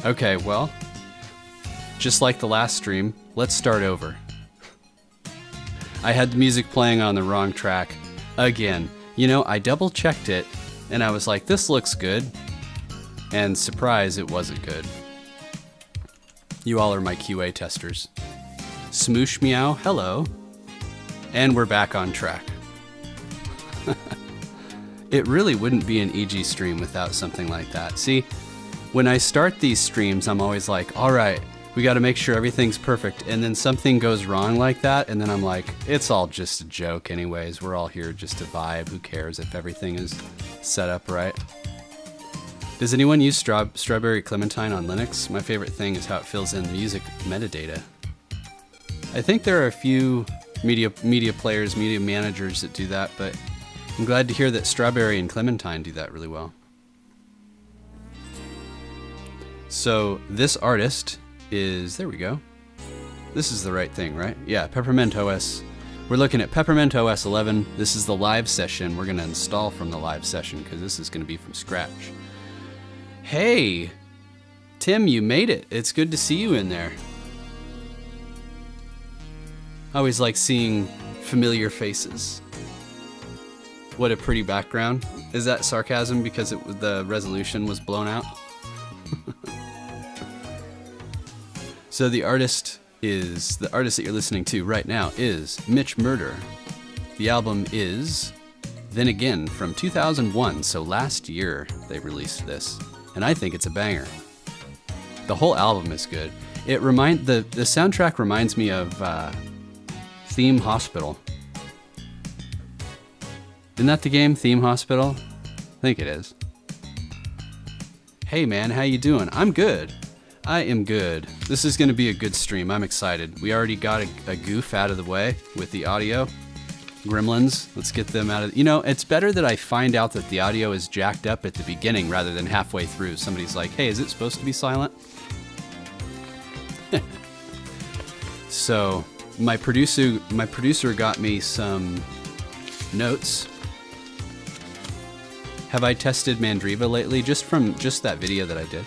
Okay, well, just like the last stream, let's start over. I had the music playing on the wrong track again. You know, I double checked it and I was like, this looks good. And surprise, it wasn't good. You all are my QA testers. Smoosh meow, hello. And we're back on track. It really wouldn't be an Egee stream without something like that. See, when I start these streams, I'm always like, all right, we got to make sure everything's perfect. And then something goes wrong like that. And then I'm like, it's all just a joke anyways. We're all here just to vibe. Who cares if everything is set up right? Does anyone use Strawberry Clementine on Linux? My favorite thing is how it fills in music metadata. I think there are a few media players, media managers that do that, but I'm glad to hear that Strawberry and Clementine do that really well. So this artist is, there we go. This is the right thing, right? Yeah, PeppermintOS. We're looking at PeppermintOS 11. This is the live session. We're going to install from the live session because this is going to be from scratch. Hey, Tim, you made it. It's good to see you in there. I always like seeing familiar faces. What a pretty background. Is that sarcasm because the resolution was blown out? So the artist that you're listening to right now is Mitch Murder. The album is Then Again from 2001, so last year they released this. And I think it's a banger. The whole album is good. The soundtrack reminds me of Theme Hospital. Isn't that the game, Theme Hospital? I think it is. Hey man, how you doing? I'm good. I am good. This is going to be a good stream. I'm excited. We already got a goof out of the way with the audio. Gremlins, let's get them out of... You know, it's better that I find out that the audio is jacked up at the beginning rather than halfway through. Somebody's like, hey, is it supposed to be silent? So, my producer got me some notes. Have I tested Mandriva lately? Just from that video that I did.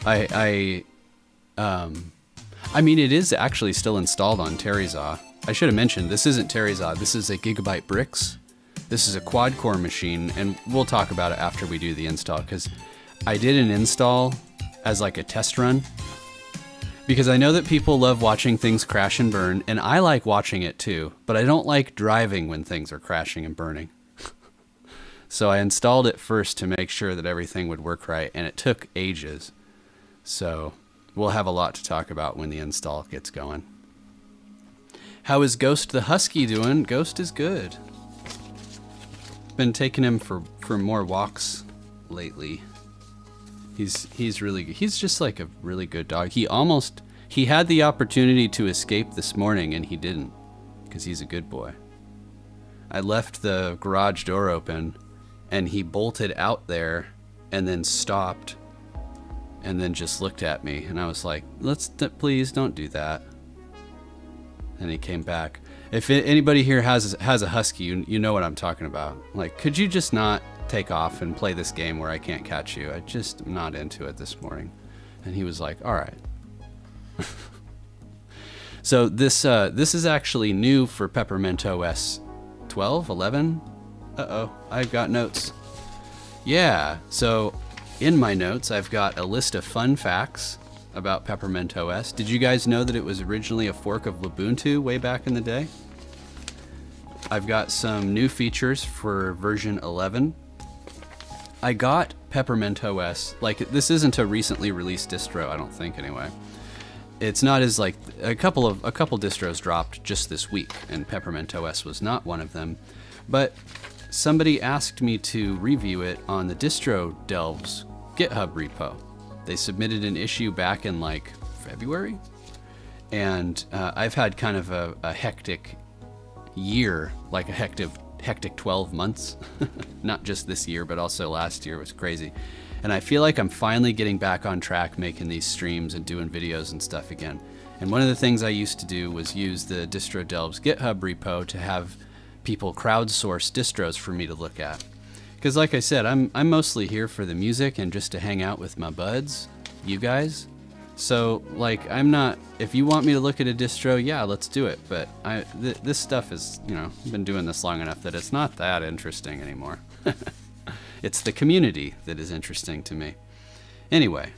I mean, it is actually still installed on Terryzaw. I should have mentioned, this isn't Terryzaw, this is a Gigabyte Bricks. This is a quad-core machine, and we'll talk about it after we do the install, because I did an install as like a test run, because I know that people love watching things crash and burn, and I like watching it too, but I don't like driving when things are crashing and burning. So I installed it first to make sure that everything would work right, and it took ages. So we'll have a lot to talk about when the install gets going. How is Ghost the Husky doing? Ghost is good. Been taking him for more walks lately. He's really good. He's just like a really good dog. He had the opportunity to escape this morning and he didn't, because he's a good boy. I left the garage door open and he bolted out there and then stopped and then just looked at me and I was like, please don't do that. And he came back. If anybody here has a husky, you know what I'm talking about. Like, could you just not take off and play this game where I can't catch you? I just am not into it this morning. And he was like, all right. So this is actually new for PeppermintOS 12, 11. Uh-oh, I've got notes. Yeah, so in my notes, I've got a list of fun facts about PeppermintOS. Did you guys know that it was originally a fork of Ubuntu way back in the day? I've got some new features for version 11. I got PeppermintOS, like this isn't a recently released distro, I don't think anyway. It's not as like a couple distros dropped just this week and PeppermintOS was not one of them. But somebody asked me to review it on the Distro Delves GitHub repo. They submitted an issue back in like February, and I've had kind of a hectic year, like a hectic 12 months. Not just this year, but also last year was crazy. And I feel like I'm finally getting back on track making these streams and doing videos and stuff again. And one of the things I used to do was use the Distro Delves GitHub repo to have people crowdsource distros for me to look at. Because like I said, I'm mostly here for the music and just to hang out with my buds. you guys. So, like, I'm not, if you want me to look at a distro, yeah, let's do it. But this stuff is, you know, I've been doing this long enough that it's not that interesting anymore. It's the community that is interesting to me. Anyway,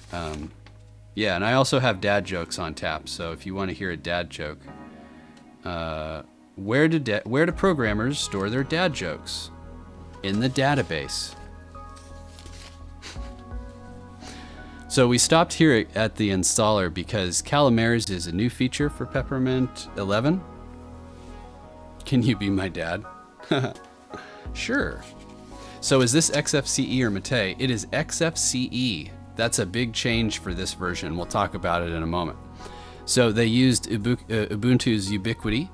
yeah, and I also have dad jokes on tap. So if you want to hear a dad joke, where do programmers store their dad jokes? In the database. So we stopped here at the installer because Calamares is a new feature for Peppermint 11. Can you be my dad? Sure. So is this XFCE or Mate? It is XFCE. That's a big change for this version. We'll talk about it in a moment. So they used Ubuntu's Ubiquity,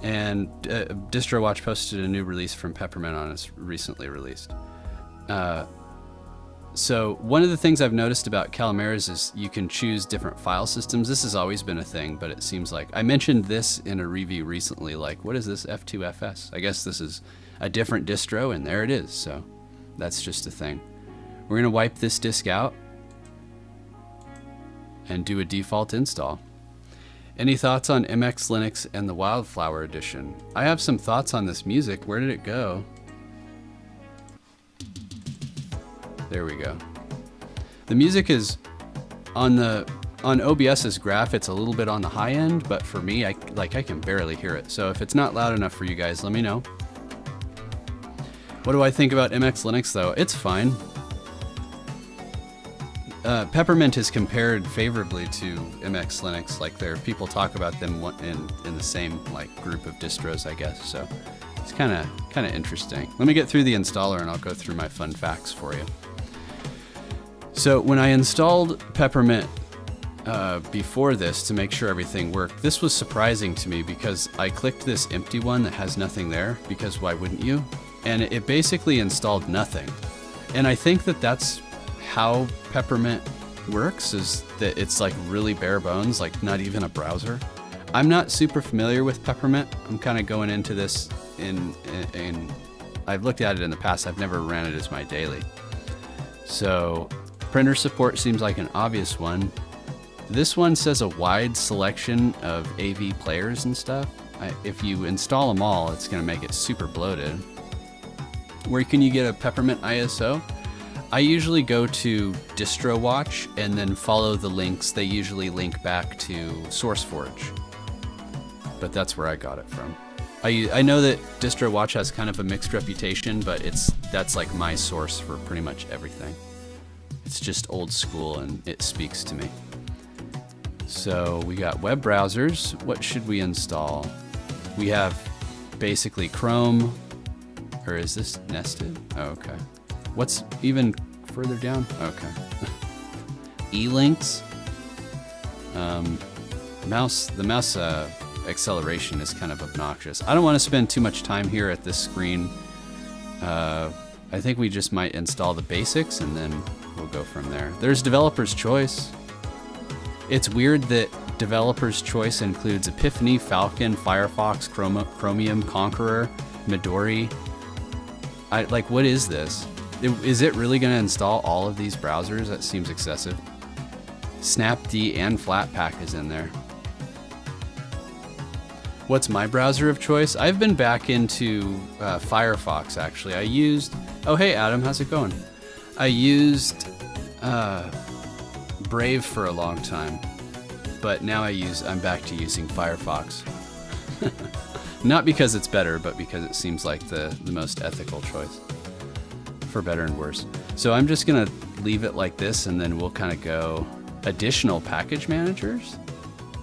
and DistroWatch posted a new release from Peppermint on its recently released. So one of the things I've noticed about Calamares is you can choose different file systems. This has always been a thing, but it seems like I mentioned this in a review recently, like, what is this F2FS? I guess this is a different distro, and there it is. So that's just a thing. We're going to wipe this disk out and do a default install. Any thoughts on MX Linux and the Wildflower Edition? I have some thoughts on this music. Where did it go? There we go. The music is on OBS's graph. It's a little bit on the high end, but for me, I can barely hear it. So if it's not loud enough for you guys, let me know. What do I think about MX Linux though? It's fine. Peppermint is compared favorably to MX Linux. Like, people talk about them in the same like group of distros, I guess. So it's kind of interesting. Let me get through the installer and I'll go through my fun facts for you. So when I installed Peppermint before this to make sure everything worked, this was surprising to me because I clicked this empty one that has nothing there, because why wouldn't you? And it basically installed nothing. And I think that that's how Peppermint works, is that it's like really bare bones, like not even a browser. I'm not super familiar with Peppermint. I'm kind of going into this in I've looked at it in the past. I've never ran it as my daily. So printer support seems like an obvious one. This one says a wide selection of AV players and stuff. If you install them all, it's going to make it super bloated. Where can you get a Peppermint ISO? I usually go to DistroWatch and then follow the links. They usually link back to SourceForge, but that's where I got it from. I know that DistroWatch has kind of a mixed reputation, but that's like my source for pretty much everything. It's just old school and it speaks to me. So we got web browsers. What should we install? We have basically Chrome, or is this nested? Oh, okay. What's even further down? Okay. E-links. The mouse acceleration is kind of obnoxious. I don't want to spend too much time here at this screen. I think we just might install the basics and then we'll go from there. There's developer's choice. It's weird that developer's choice includes Epiphany, Falcon, Firefox, Chromium, Conqueror, Midori. What is this? Is it really going to install all of these browsers? That seems excessive. Snapd and Flatpak is in there. What's my browser of choice? I've been back into Firefox, actually. Oh, hey, Adam, how's it going? I used Brave for a long time, but now I'm back to using Firefox. Not because it's better, but because it seems like the most ethical choice, for better and worse. So I'm just gonna leave it like this, and then we'll kind of go additional package managers.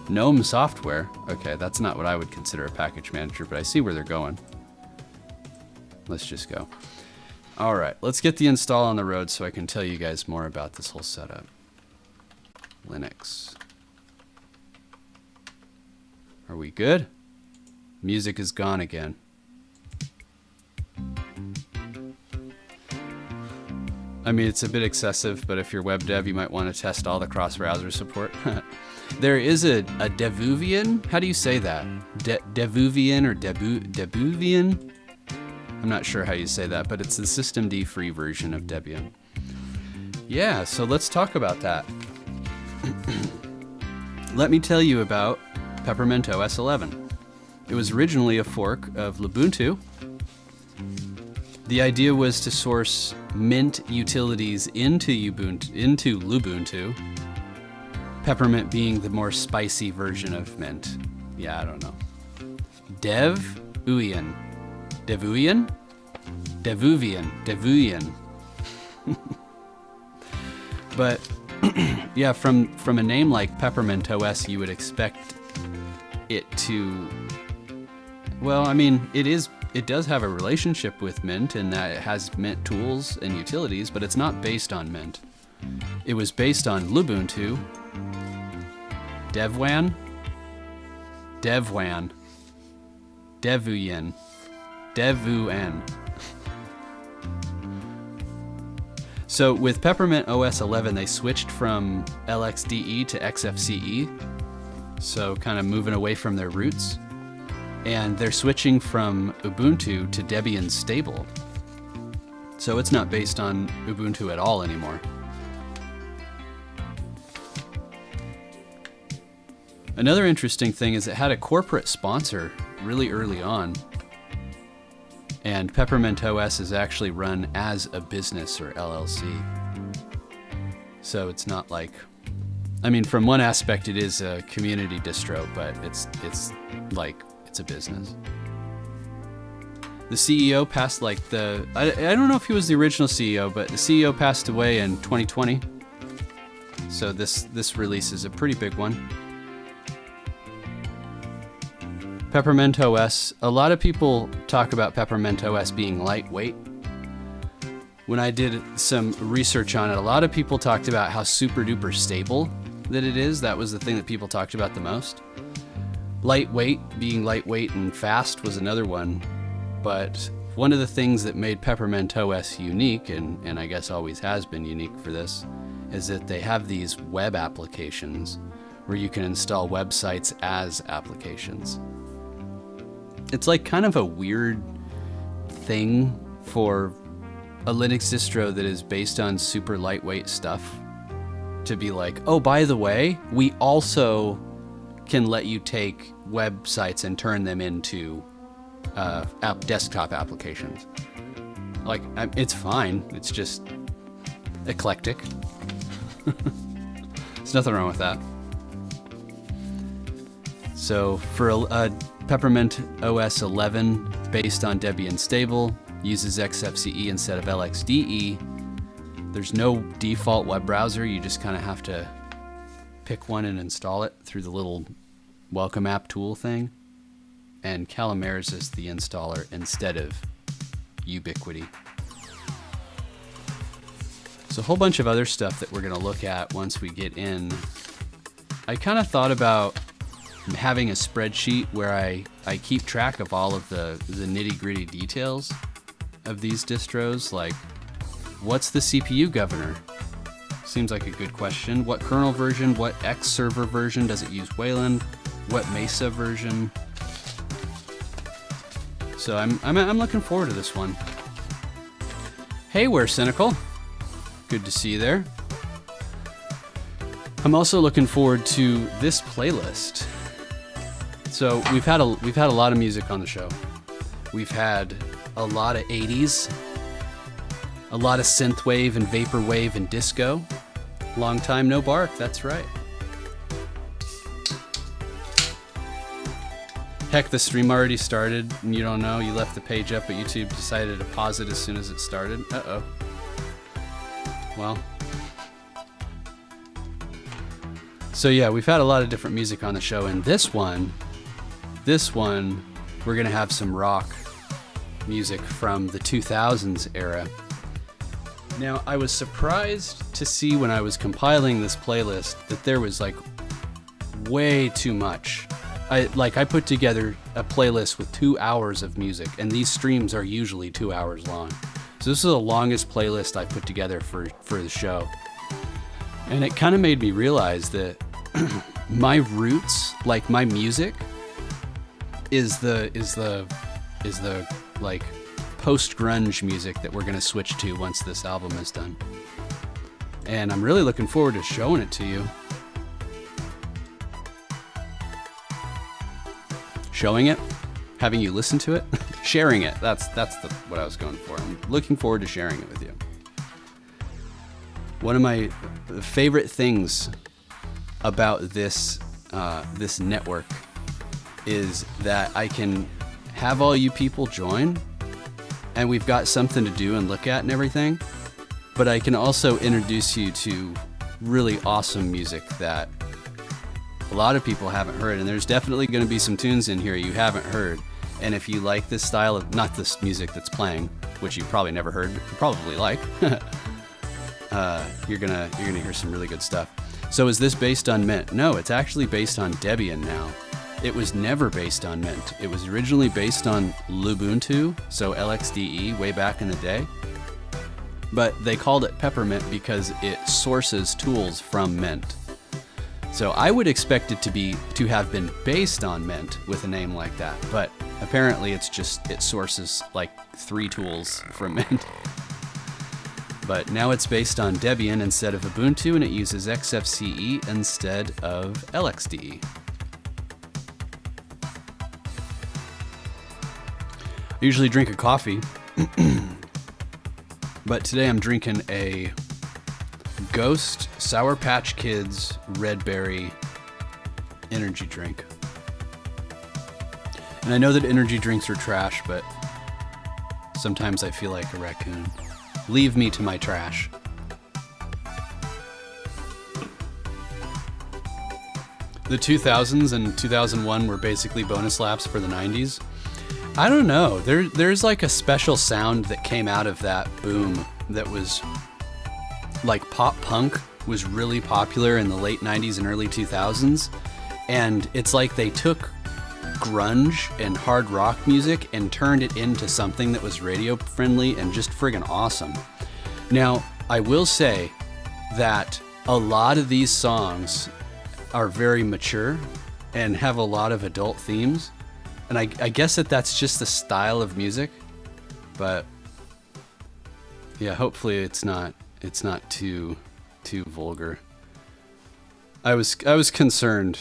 GNOME software. Okay, that's not what I would consider a package manager, but I see where they're going. Let's just go. All right, let's get the install on the road so I can tell you guys more about this whole setup. Linux. Are we good? Music is gone again. I mean, it's a bit excessive, but if you're web dev, you might want to test all the cross-browser support. There is a Devuvian. How do you say that? Devuvian or Debuvian? I'm not sure how you say that, but it's the systemd free version of Debian. Yeah, so let's talk about that. Let me tell you about PeppermintOS 11. It was originally a fork of Lubuntu. The idea was to source Mint utilities into Lubuntu, Peppermint being the more spicy version of Mint. Yeah, I don't know. Devuvian. But yeah, from a name like PeppermintOS, you would expect it to, well, I mean, it does have a relationship with Mint in that it has Mint tools and utilities, but it's not based on Mint. It was based on Lubuntu, Devuan, Devuan. So with PeppermintOS 11, they switched from LXDE to XFCE, so kind of moving away from their roots. And they're switching from Ubuntu to Debian Stable. So it's not based on Ubuntu at all anymore. Another interesting thing is it had a corporate sponsor really early on. And PeppermintOS is actually run as a business or LLC. So it's not like, I mean, from one aspect it is a community distro, but it's like, it's a business. The CEO passed I don't know if he was the original CEO, but the CEO passed away in 2020. So this release is a pretty big one. PeppermintOS, a lot of people talk about PeppermintOS being lightweight. When I did some research on it, a lot of people talked about how super duper stable that it is. That was the thing that people talked about the most. Lightweight, being lightweight and fast was another one. But one of the things that made PeppermintOS unique, and I guess always has been unique for this, is that they have these web applications where you can install websites as applications. It's like kind of a weird thing for a Linux distro that is based on super lightweight stuff to be like, oh, by the way, we also can let you take websites and turn them into desktop applications. Like, it's fine. It's just eclectic. There's nothing wrong with that. So for a PeppermintOS 11 based on Debian Stable, uses XFCE instead of LXDE. There's no default web browser. You just kind of have to pick one and install it through the little welcome app tool thing. And Calamares is the installer instead of Ubiquity. So a whole bunch of other stuff that we're going to look at once we get in. I kind of thought about having a spreadsheet where I keep track of all of the nitty-gritty details of these distros, like what's the CPU governor? Seems like a good question. What kernel version? What X server version? Does it use Wayland? What Mesa version? So I'm looking forward to this one. Hey, we're Cynical. Good to see you there. I'm also looking forward to this playlist. So we've had a lot of music on the show. We've had a lot of 80s, a lot of synthwave and vaporwave and disco. Long time no bark, that's right. Heck, the stream already started and you don't know, you left the page up, but YouTube decided to pause it as soon as it started. Uh-oh. Well. So yeah, we've had a lot of different music on the show, and this one, we're gonna have some rock music from the 2000s era. Now, I was surprised to see when I was compiling this playlist that there was like way too much. I put together a playlist with 2 hours of music, and these streams are usually 2 hours long. So this is the longest playlist I put together for the show. And it kind of made me realize that my roots, like my music, is the like post-grunge music that we're gonna switch to once this album is done. and I'm really looking forward to showing it to you. Showing it, having you listen to it, sharing it. That's what I was going for. I'm looking forward to sharing it with you. One of my favorite things about this this network is that I can have all you people join, and we've got something to do and look at and everything, but I can also introduce you to really awesome music that a lot of people haven't heard, and there's definitely going to be some tunes in here you haven't heard. And if you like this style of, not this music that's playing, which you probably never heard, but you probably like, you're gonna hear some really good stuff. So is this based on Mint? No, it's actually based on Debian now. It was never based on Mint. It was originally based on Lubuntu, so LXDE, way back in the day. But they called it Peppermint because it sources tools from Mint. So I would expect it to have been based on Mint with a name like that, but apparently it sources like 3 tools from Mint. But now it's based on Debian instead of Ubuntu, and it uses XFCE instead of LXDE. I usually drink a coffee, but today I'm drinking a Ghost Sour Patch Kids Red Berry energy drink. And I know that energy drinks are trash, but sometimes I feel like a raccoon. Leave me to my trash. The 2000s and 2001 were basically bonus laps for the 90s. I don't know. There's like a special sound that came out of that boom that was like pop punk was really popular in the late 90s and early 2000s. And it's like they took grunge and hard rock music and turned it into something that was radio friendly and just friggin' awesome. Now, I will say that a lot of these songs are very mature and have a lot of adult themes. And I guess that's just the style of music, but yeah, hopefully it's not too vulgar. I was concerned.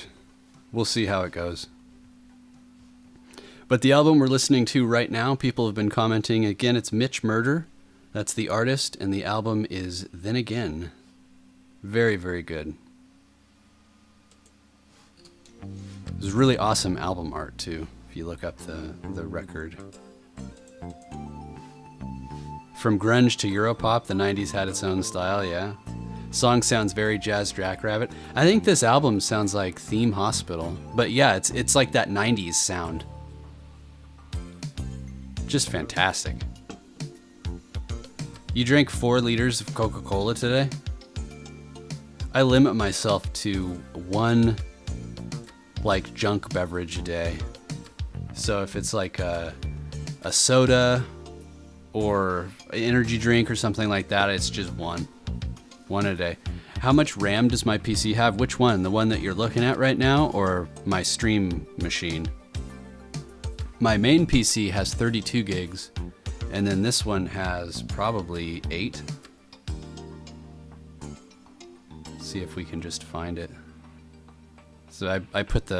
We'll see how it goes. But the album we're listening to right now, people have been commenting. Again, it's Mitch Murder. That's the artist, and the album is Then Again. Very, very good. There's really awesome album art, too, if you look up the record. From grunge to Europop, the 90s had its own style, yeah. Song sounds very jazz Jackrabbit. I think this album sounds like Theme Hospital. But yeah, it's like that 90s sound. Just fantastic. You drank 4 liters of Coca-Cola today? I limit myself to 1 like junk beverage a day. So if it's like a soda or an energy drink or something like that, it's just one a day. How much RAM does my PC have? Which one? The one that you're looking at right now or my stream machine? My main PC has 32 gigs, and then this one has probably 8. Let's see if we can just find it. So I put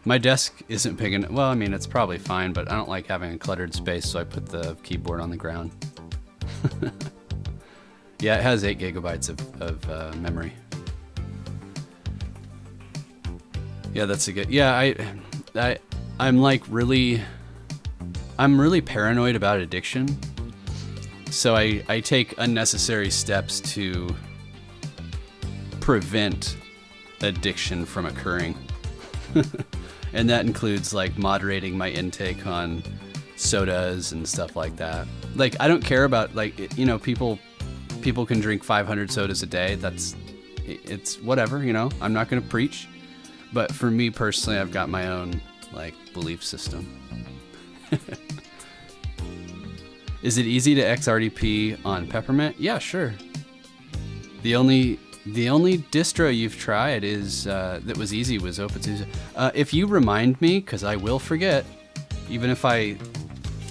my desk isn't big enough. Well, I mean, it's probably fine, but I don't like having a cluttered space, so I put the keyboard on the ground. Yeah, it has 8 gigabytes of memory. Yeah, that's a good. Yeah, I'm really paranoid about addiction. So I take unnecessary steps to prevent addiction from occurring. And that includes like moderating my intake on sodas and stuff like that. Like, I don't care about, like, you know, people can drink 500 sodas a day. It's whatever, you know, I'm not going to preach. But for me personally, I've got my own like belief system. Is it easy to XRDP on Peppermint? Yeah, sure. The only distro you've tried is that was easy was OpenSUSE. If you remind me, because I will forget, even if I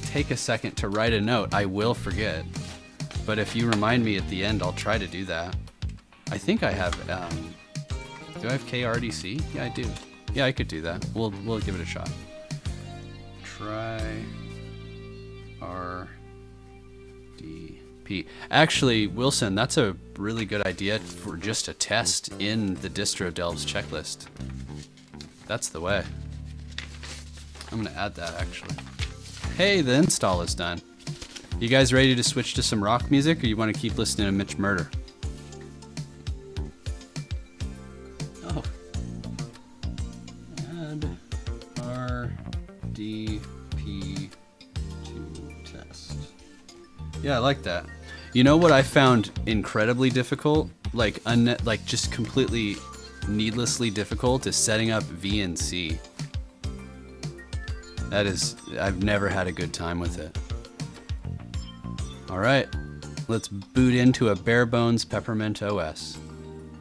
take a second to write a note, I will forget. But if you remind me at the end, I'll try to do that. I think I have, do I have KRDC? Yeah, I do. Yeah, I could do that. We'll give it a shot. Try RDP. Actually, Wilson, that's a really good idea for just a test in the Distro Delves checklist. That's the way. I'm gonna add that actually. Hey, the install is done. You guys ready to switch to some rock music, or you want to keep listening to Mitch Murder? Oh. Add RDP to test. Yeah, I like that. You know what I found incredibly difficult? Like just completely needlessly difficult is setting up VNC. That is, I've never had a good time with it. All right, let's boot into a bare bones PeppermintOS.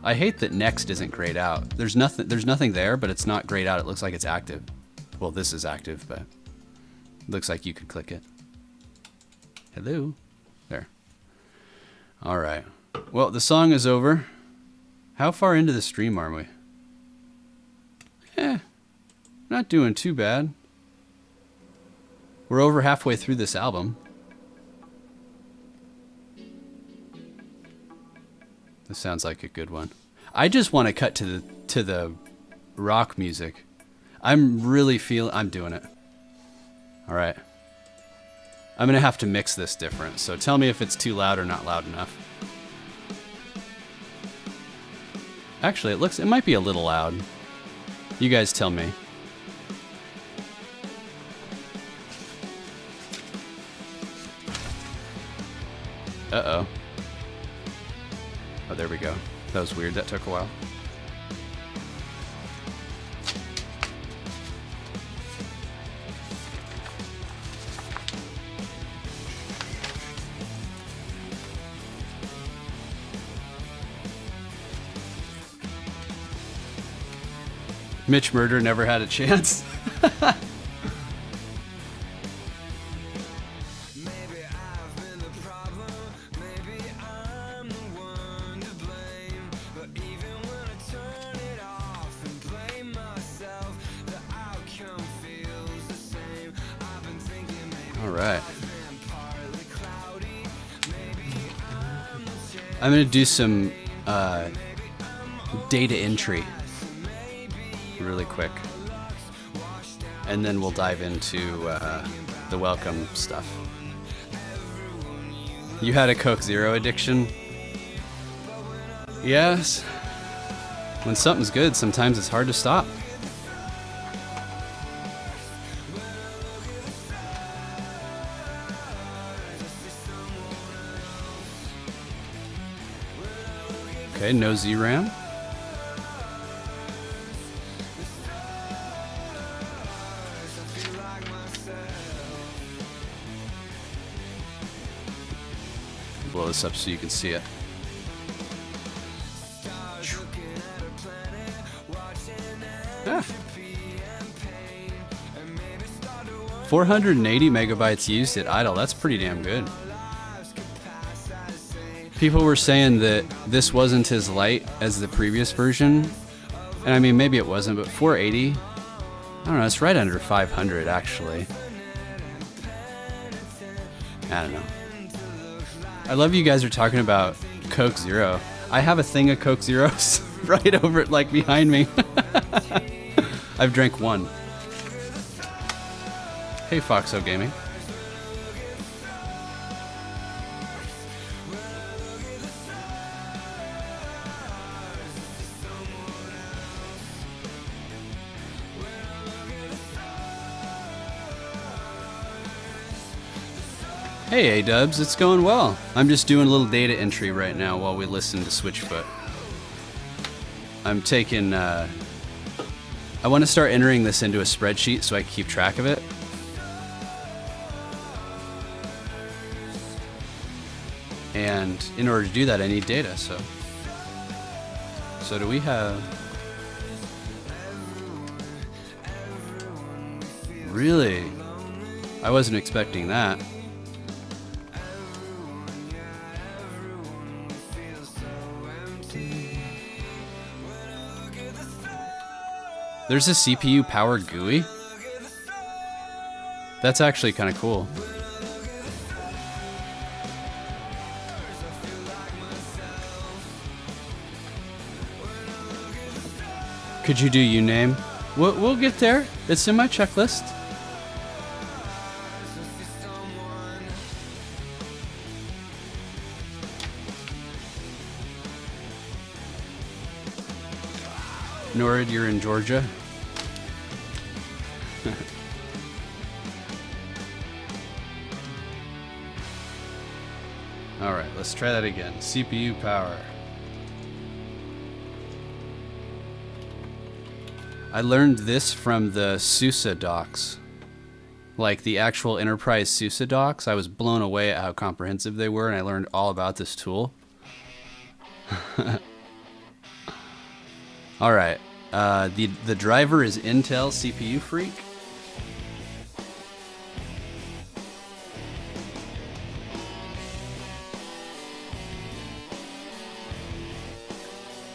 I hate that Next isn't grayed out. There's nothing there, but it's not grayed out. It looks like it's active. Well, this is active, but it looks like you could click it. Hello, there. All right. Well, the song is over. How far into the stream are we? Not doing too bad. We're over halfway through this album. This sounds like a good one. I just want to cut to the rock music. I'm doing it. All right. I'm gonna have to mix this different. So tell me if it's too loud or not loud enough. Actually, it might be a little loud. You guys tell me. Uh-oh. Oh, there we go. That was weird. That took a while. Mitch Murder never had a chance. I'm going to do some data entry really quick, and then we'll dive into the welcome stuff. You had a Coke Zero addiction? Yes. When something's good, sometimes it's hard to stop. Okay, no ZRAM. Blow this up so you can see it. Ah. 480 megabytes used at idle. That's pretty damn good. People were saying that this wasn't as light as the previous version. And I mean, maybe it wasn't, but 480, I don't know, it's right under 500 actually. I don't know. I love you guys are talking about Coke Zero. I have a thing of Coke Zeros right over it, like behind me. I've drank one. Hey, Foxo Gaming. Hey A-dubs, it's going well. I'm just doing a little data entry right now while we listen to Switchfoot. I'm taking, I want to start entering this into a spreadsheet so I can keep track of it. And in order to do that, I need data, so do we have... Really? I wasn't expecting that. There's a CPU powered GUI. That's actually kind of cool. Could you do uname? We'll get there. It's in my checklist. Norid, you're in Georgia. All right, let's try that again. CPU power. I learned this from the SUSE docs, like the actual enterprise SUSE docs. I was blown away at how comprehensive they were, and I learned all about this tool. All right, the driver is Intel CPU Freak.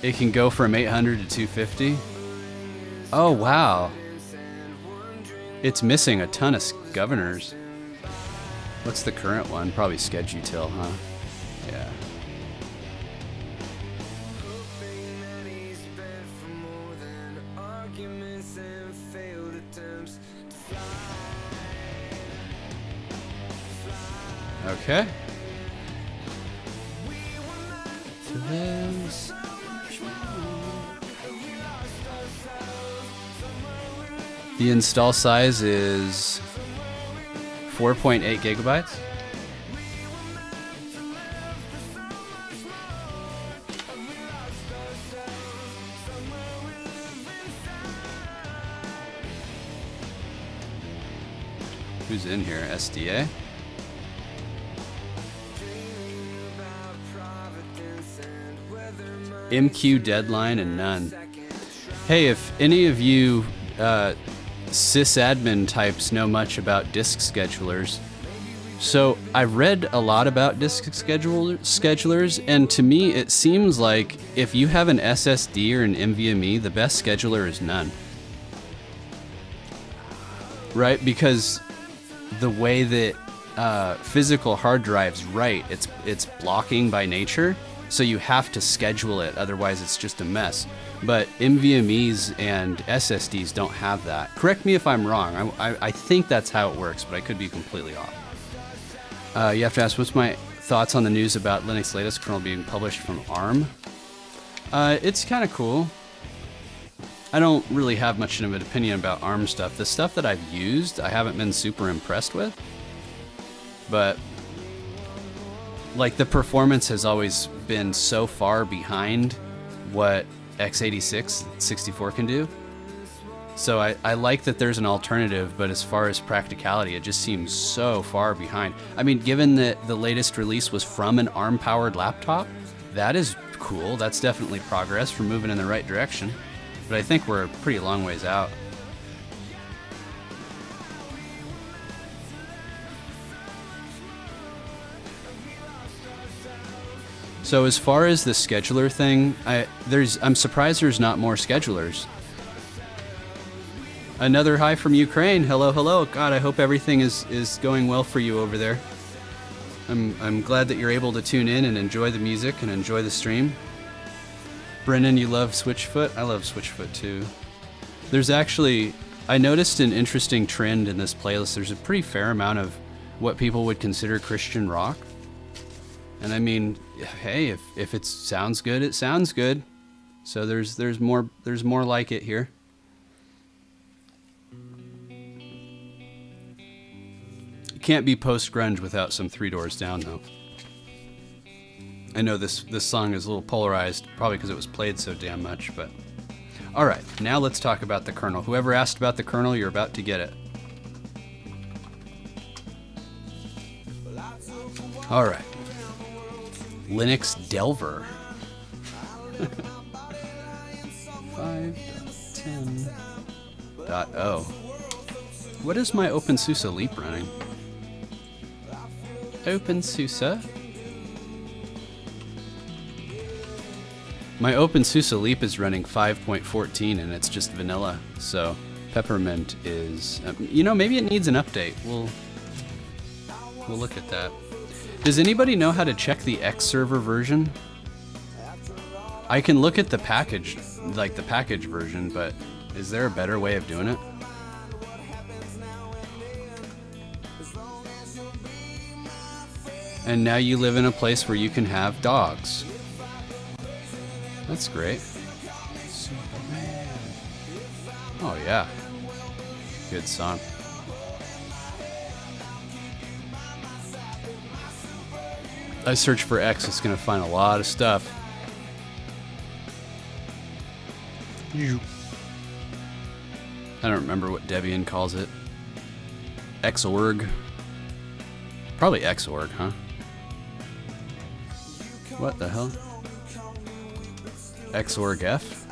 It can go from 800 to 250. Oh, wow. It's missing a ton of governors. What's the current one? Probably Schedutil, huh? Yeah. Okay. To this. The install size is 4.8 gigabytes. Who's in here? SDA? MQ deadline and none. Hey, if any of you sysadmin types know much about disk schedulers. So I've read a lot about disk schedulers, and to me it seems like if you have an SSD or an NVMe, the best scheduler is none. Right? Because the way that physical hard drives write, it's blocking by nature, so you have to schedule it, otherwise it's just a mess. But NVMEs and SSDs don't have that. Correct me if I'm wrong. I think that's how it works, but I could be completely off. You have to ask, what's my thoughts on the news about Linux latest kernel being published from ARM? It's kind of cool. I don't really have much of an opinion about ARM stuff. The stuff that I've used, I haven't been super impressed with. But like the performance has always been so far behind what x86 64 can do. So I like that there's an alternative, but as far as practicality, it just seems so far behind. I mean, given that the latest release was from an ARM-powered laptop, that is cool. That's definitely progress. We're moving in the right direction. But I think we're a pretty long ways out. So as far as the scheduler thing, I'm surprised there's not more schedulers. Another hi from Ukraine. Hello, hello. God, I hope everything is going well for you over there. I'm glad that you're able to tune in and enjoy the music and enjoy the stream. Brennan, you love Switchfoot? I love Switchfoot too. There's actually, I noticed an interesting trend in this playlist. There's a pretty fair amount of what people would consider Christian rock. And I mean, hey, if it sounds good, it sounds good. So there's more like it here. You can't be post-grunge without some Three Doors Down, though. I know this song is a little polarized, probably because it was played so damn much, but... Alright, now let's talk about the kernel. Whoever asked about the kernel, you're about to get it. Alright. Linux Delver. 5.10.0. What is my OpenSUSE Leap running? OpenSUSE? My OpenSUSE Leap is running 5.14 and it's just vanilla. So Peppermint is, you know, maybe it needs an update. We'll look at that. Does anybody know how to check the X server version? I can look at the package, like the package version, but is there a better way of doing it? And now you live in a place where you can have dogs. That's great. Superman. Oh yeah. Good song. I search for X, it's gonna find a lot of stuff. I don't remember what Debian calls it. Xorg. Probably Xorg, huh? What the hell? Xorg F?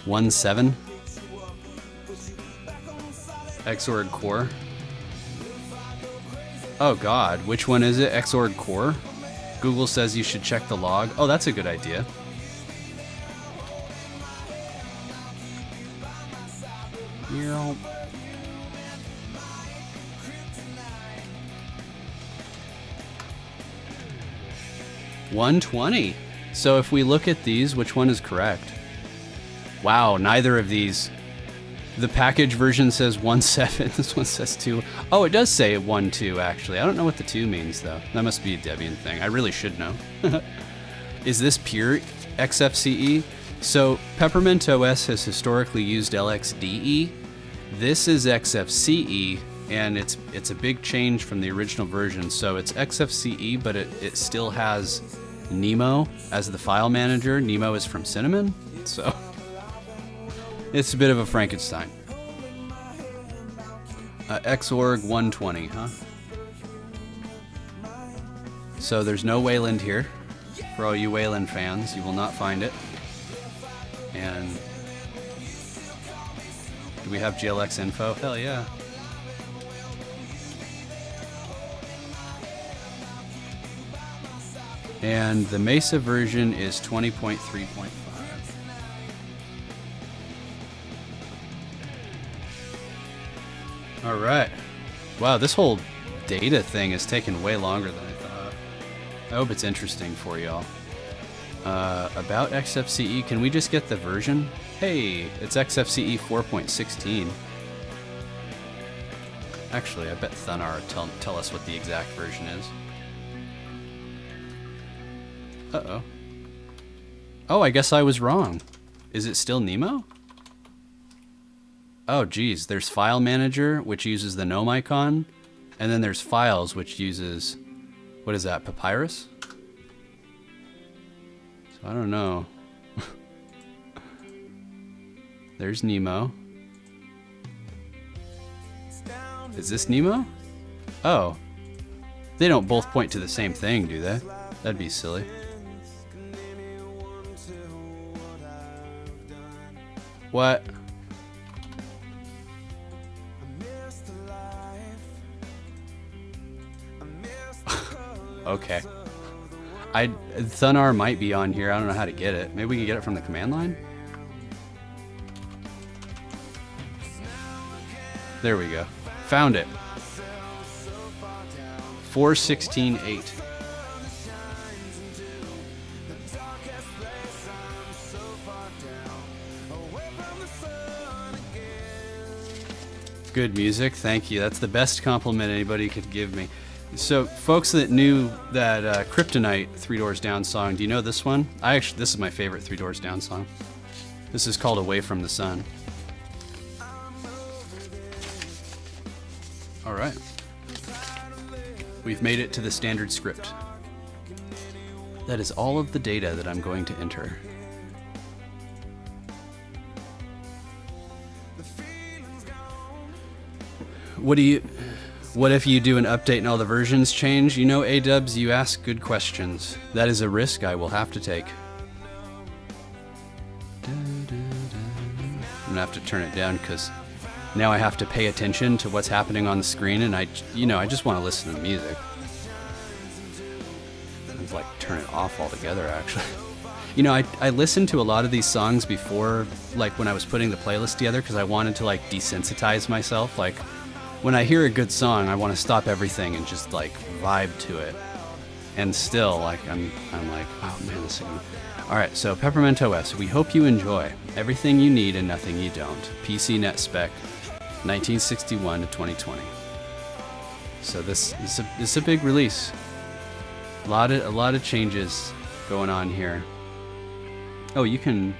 One 7? Xorg Core? Oh god, which one is it? Xorg Core? Google says you should check the log. Oh, that's a good idea. Yeah. 120. So if we look at these, which one is correct? Wow, neither of these. The package version says 1.7. This one says 2. Oh, it does say 1.2 actually. I don't know what the 2 means though. That must be a Debian thing. I really should know. Is this pure XFCE? So PeppermintOS has historically used LXDE. This is XFCE, and it's a big change from the original version. So it's XFCE, but it still has Nemo as the file manager. Nemo is from Cinnamon, so it's a bit of a Frankenstein. Xorg 120, huh? So there's no Wayland here. For all you Wayland fans, you will not find it. And do we have GLX info? Hell yeah. And the Mesa version is 20.3.5. All right. Wow, this whole data thing is taking way longer than I thought. I hope it's interesting for y'all. About XFCE, can we just get the version? Hey, it's XFCE 4.16. Actually, I bet Thunar will tell us what the exact version is. Uh-oh. Oh, I guess I was wrong. Is it still Nemo? Oh, geez. There's File Manager, which uses the GNOME icon. And then there's Files, which uses... What is that, Papyrus? So I don't know. There's Nemo. Is this Nemo? Oh. They don't both point to the same thing, do they? That'd be silly. What? Okay. Thunar might be on here. I don't know how to get it. Maybe we can get it from the command line? There we go. Found it. 416.8. Good music, thank you. That's the best compliment anybody could give me. So, folks that knew that Kryptonite 3 Doors Down song, do you know this one? This is my favorite 3 Doors Down song. This is called Away from the Sun. All right. We've made it to the standard script. That is all of the data that I'm going to enter. What if you do an update and all the versions change? You know, A-dubs, you ask good questions. That is a risk I will have to take. I'm gonna have to turn it down because now I have to pay attention to what's happening on the screen, and I just want to listen to the music. I'd like turn it off altogether, actually. I listened to a lot of these songs before, like when I was putting the playlist together, because I wanted to like desensitize myself. Like when I hear a good song, I want to stop everything and just like vibe to it. And still, like I'm like, oh man, this is good. All right, so PeppermintOS. We hope you enjoy everything you need and nothing you don't. PC Net Spec, 1961 to 2020. So this is a big release. A lot of changes going on here. Oh, you can...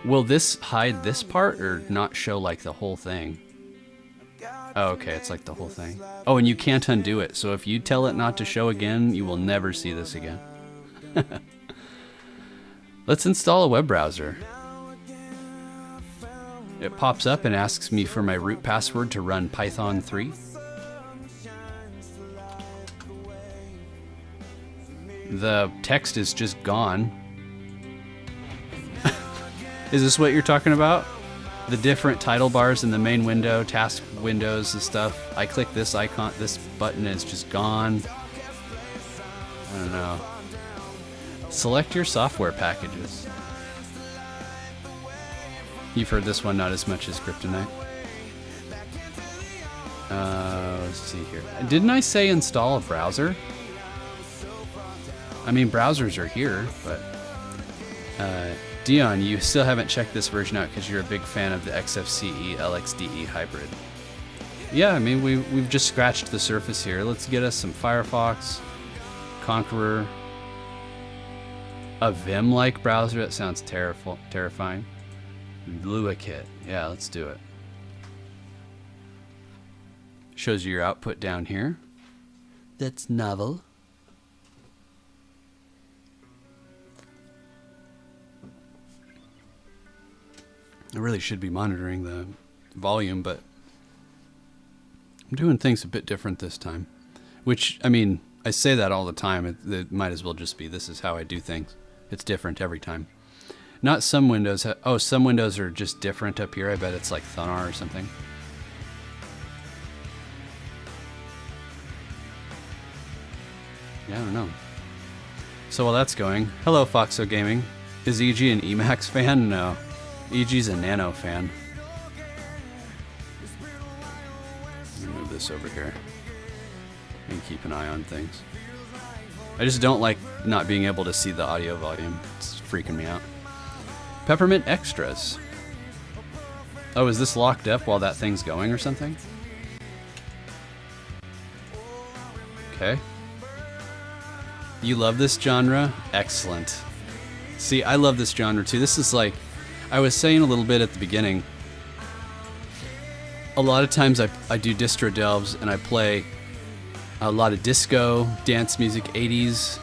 Will this hide this part or not show like the whole thing? Oh, okay, it's like the whole thing. Oh, and you can't undo it. So if you tell it not to show again, you will never see this again. Let's install a web browser. It pops up and asks me for my root password to run Python 3. The text is just gone. Is this what you're talking about? The different title bars in the main window, task windows and stuff. I click this icon, this button, and it's just gone. I don't know. Select your software packages. You've heard this one not as much as Kryptonite. Let's see here. Didn't I say install a browser? I mean, browsers are here, but... Dion, you still haven't checked this version out because you're a big fan of the XFCE LXDE hybrid. Yeah, I mean, we've just scratched the surface here. Let's get us some Firefox, Conqueror, a Vim-like browser. That sounds terrifying. LuaKit. Yeah, let's do it. Shows you your output down here. That's novel. I really should be monitoring the volume, but I'm doing things a bit different this time. Which, I mean, I say that all the time. It might as well just be, this is how I do things. It's different every time. Not some windows. Some windows are just different up here. I bet it's like Thunar or something. Yeah, I don't know. So while that's going, hello Foxo Gaming. Is Egee an Emacs fan? No. Egee's a Nano fan. Let me move this over here and keep an eye on things. I just don't like not being able to see the audio volume. It's freaking me out. Peppermint extras. Oh, is this locked up while that thing's going or something? Okay. You love this genre? Excellent. See, I love this genre too. This is like, I was saying a little bit at the beginning, a lot of times I do distro delves and I play a lot of disco, dance music, 80s,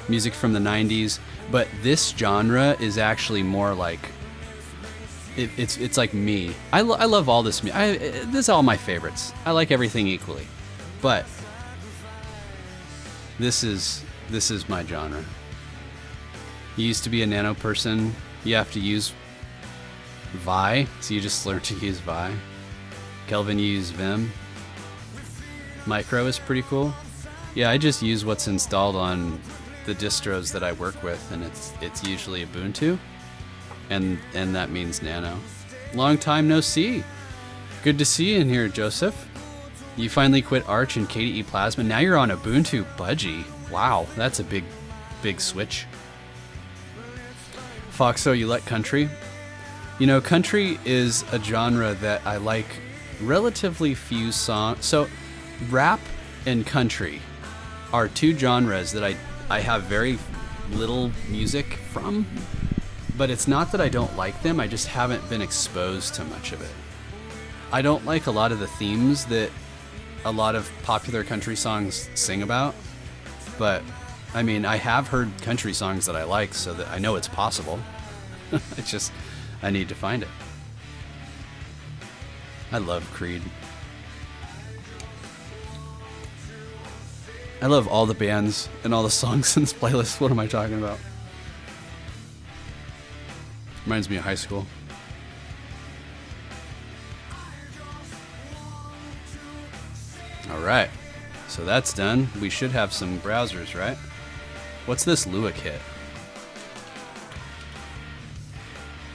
music from the 90s, but this genre is actually more like, it's like me. I love all this music. This is all my favorites. I like everything equally, but this is my genre. You used to be a Nano person. You have to use Vi, so you just learn to use Vi. Kelvin, you use Vim. Micro is pretty cool. Yeah, I just use what's installed on the distros that I work with, and it's usually Ubuntu, and that means Nano. Long time no see. Good to see you in here, Joseph. You finally quit Arch and KDE Plasma. Now you're on Ubuntu Budgie. Wow, that's a big switch. Foxo, you like country? You know, country is a genre that I like relatively few songs. So rap and country are two genres that I have very little music from, but it's not that I don't like them, I just haven't been exposed to much of it. I don't like a lot of the themes that a lot of popular country songs sing about, but I mean, I have heard country songs that I like, so that I know it's possible. It's just, I need to find it. I love Creed. I love all the bands and all the songs in this playlist. What am I talking about? Reminds me of high school. All right, so that's done. We should have some browsers, right? What's this Lua kit?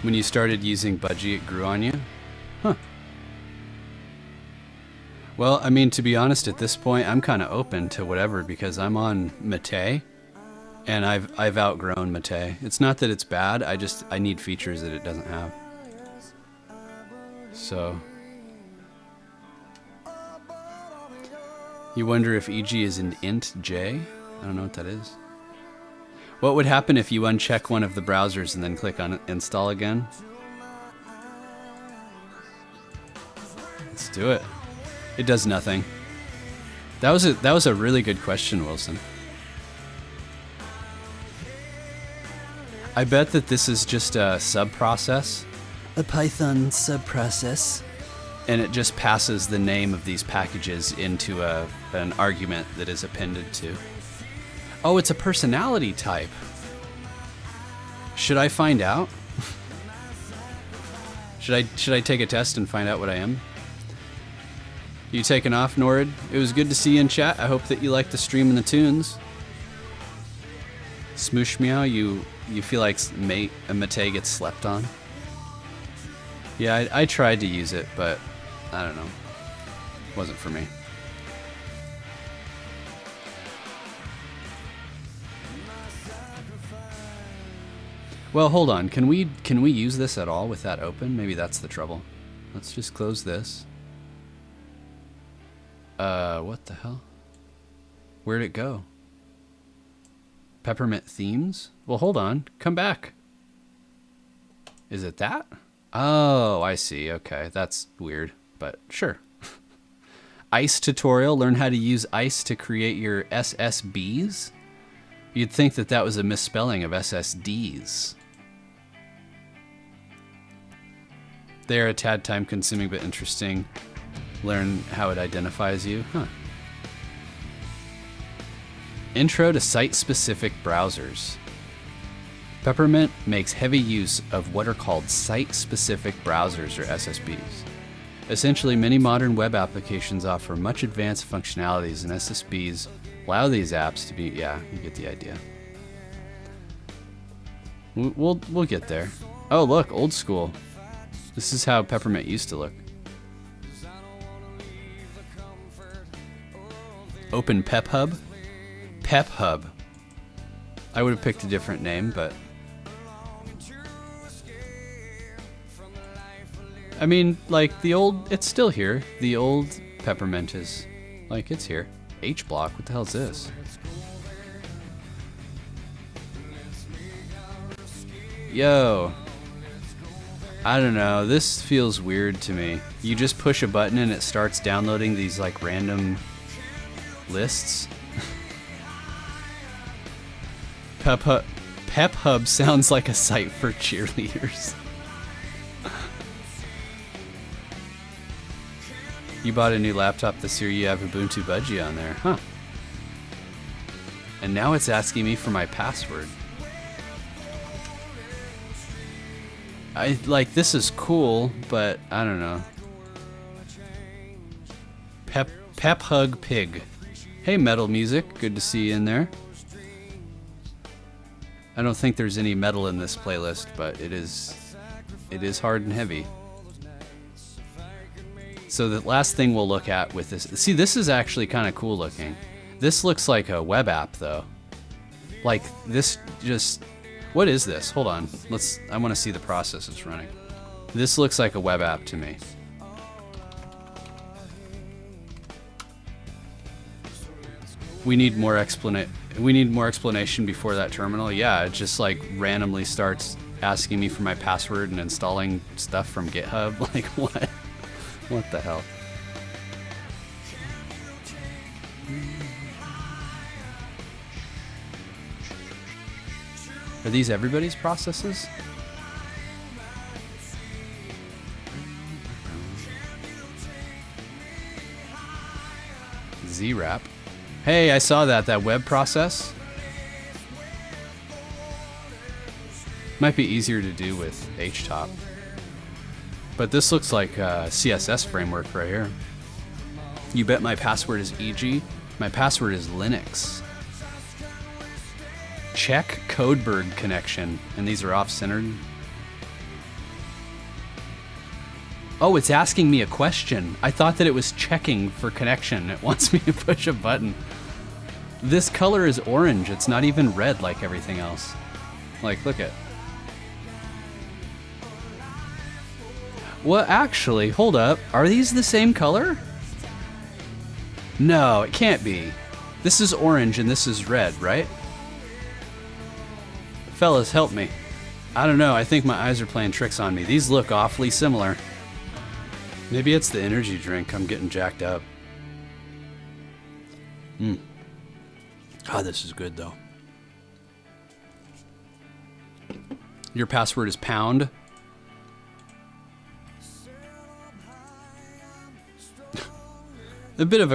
When you started using Budgie, it grew on you? Huh. Well, I mean, to be honest, at this point, I'm kind of open to whatever because I'm on Mate, and I've outgrown Mate. It's not that it's bad. I need features that it doesn't have. So you wonder if Egee is an int J? I don't know what that is. What would happen if you uncheck one of the browsers and then click on install again? Let's do it. It does nothing. That was a really good question, Wilson. I bet that this is just a subprocess. A Python subprocess. And it just passes the name of these packages into an argument that is appended to. Oh, it's a personality type. Should I find out? Should I take a test and find out what I am? You taking off, Norid? It was good to see you in chat. I hope that you like the stream and the tunes. Smoosh Meow, you feel like Mate gets slept on? Yeah, I tried to use it, but I don't know. It wasn't for me. Well, hold on. Can we use this at all with that open? Maybe that's the trouble. Let's just close this. What the hell? Where'd it go? Peppermint themes? Well, hold on. Come back. Is it that? Oh, I see. Okay, that's weird, but sure. Ice tutorial. Learn how to use ice to create your SSBs? You'd think that that was a misspelling of SSDs. They're a tad time consuming but interesting. Learn how it identifies you. Huh. Intro to site-specific browsers. Peppermint makes heavy use of what are called site-specific browsers, or SSBs. Essentially, many modern web applications offer much advanced functionalities, and SSBs allow these apps to be... Yeah, you get the idea. We'll get there. Oh, look, old school. This is how Peppermint used to look. Open PepHub? PepHub. I would have picked a different name, but... I mean, like, the old... It's still here. The old Peppermint is... Like, it's here. H-block? What the hell is this? Yo. I don't know. This feels weird to me. You just push a button and it starts downloading these, like, random lists. PepHub sounds like a site for cheerleaders. You bought a new laptop this year, you have Ubuntu Budgie on there, huh? And now it's asking me for my password. This is cool, but I don't know. PepHug Pig. Hey, Metal Music, good to see you in there. I don't think there's any metal in this playlist, but it is hard and heavy. So the last thing we'll look at with this... See, this is actually kind of cool looking. This looks like a web app, though. Like, this just... What is this? Hold on. I want to see the process it's running. This looks like a web app to me. We need more explanation before that terminal. Yeah, it just like randomly starts asking me for my password and installing stuff from GitHub. Like, what? What the hell? Are these everybody's processes? Z-Wrap. Hey, I saw that web process. Might be easier to do with HTOP. But this looks like a CSS framework right here. You bet my password is Egee. My password is Linux. Check Codeberg connection. And these are off-centered. Oh, it's asking me a question. I thought that it was checking for connection. It wants me to push a button. This color is orange. It's not even red like everything else. Like, look at. Well, actually, hold up. Are these the same color? No, it can't be. This is orange and this is red, right? Fellas, help me. I don't know. I think my eyes are playing tricks on me. These look awfully similar. Maybe it's the energy drink. I'm getting jacked up. Ah, this is good, though. Your password is pound. a bit of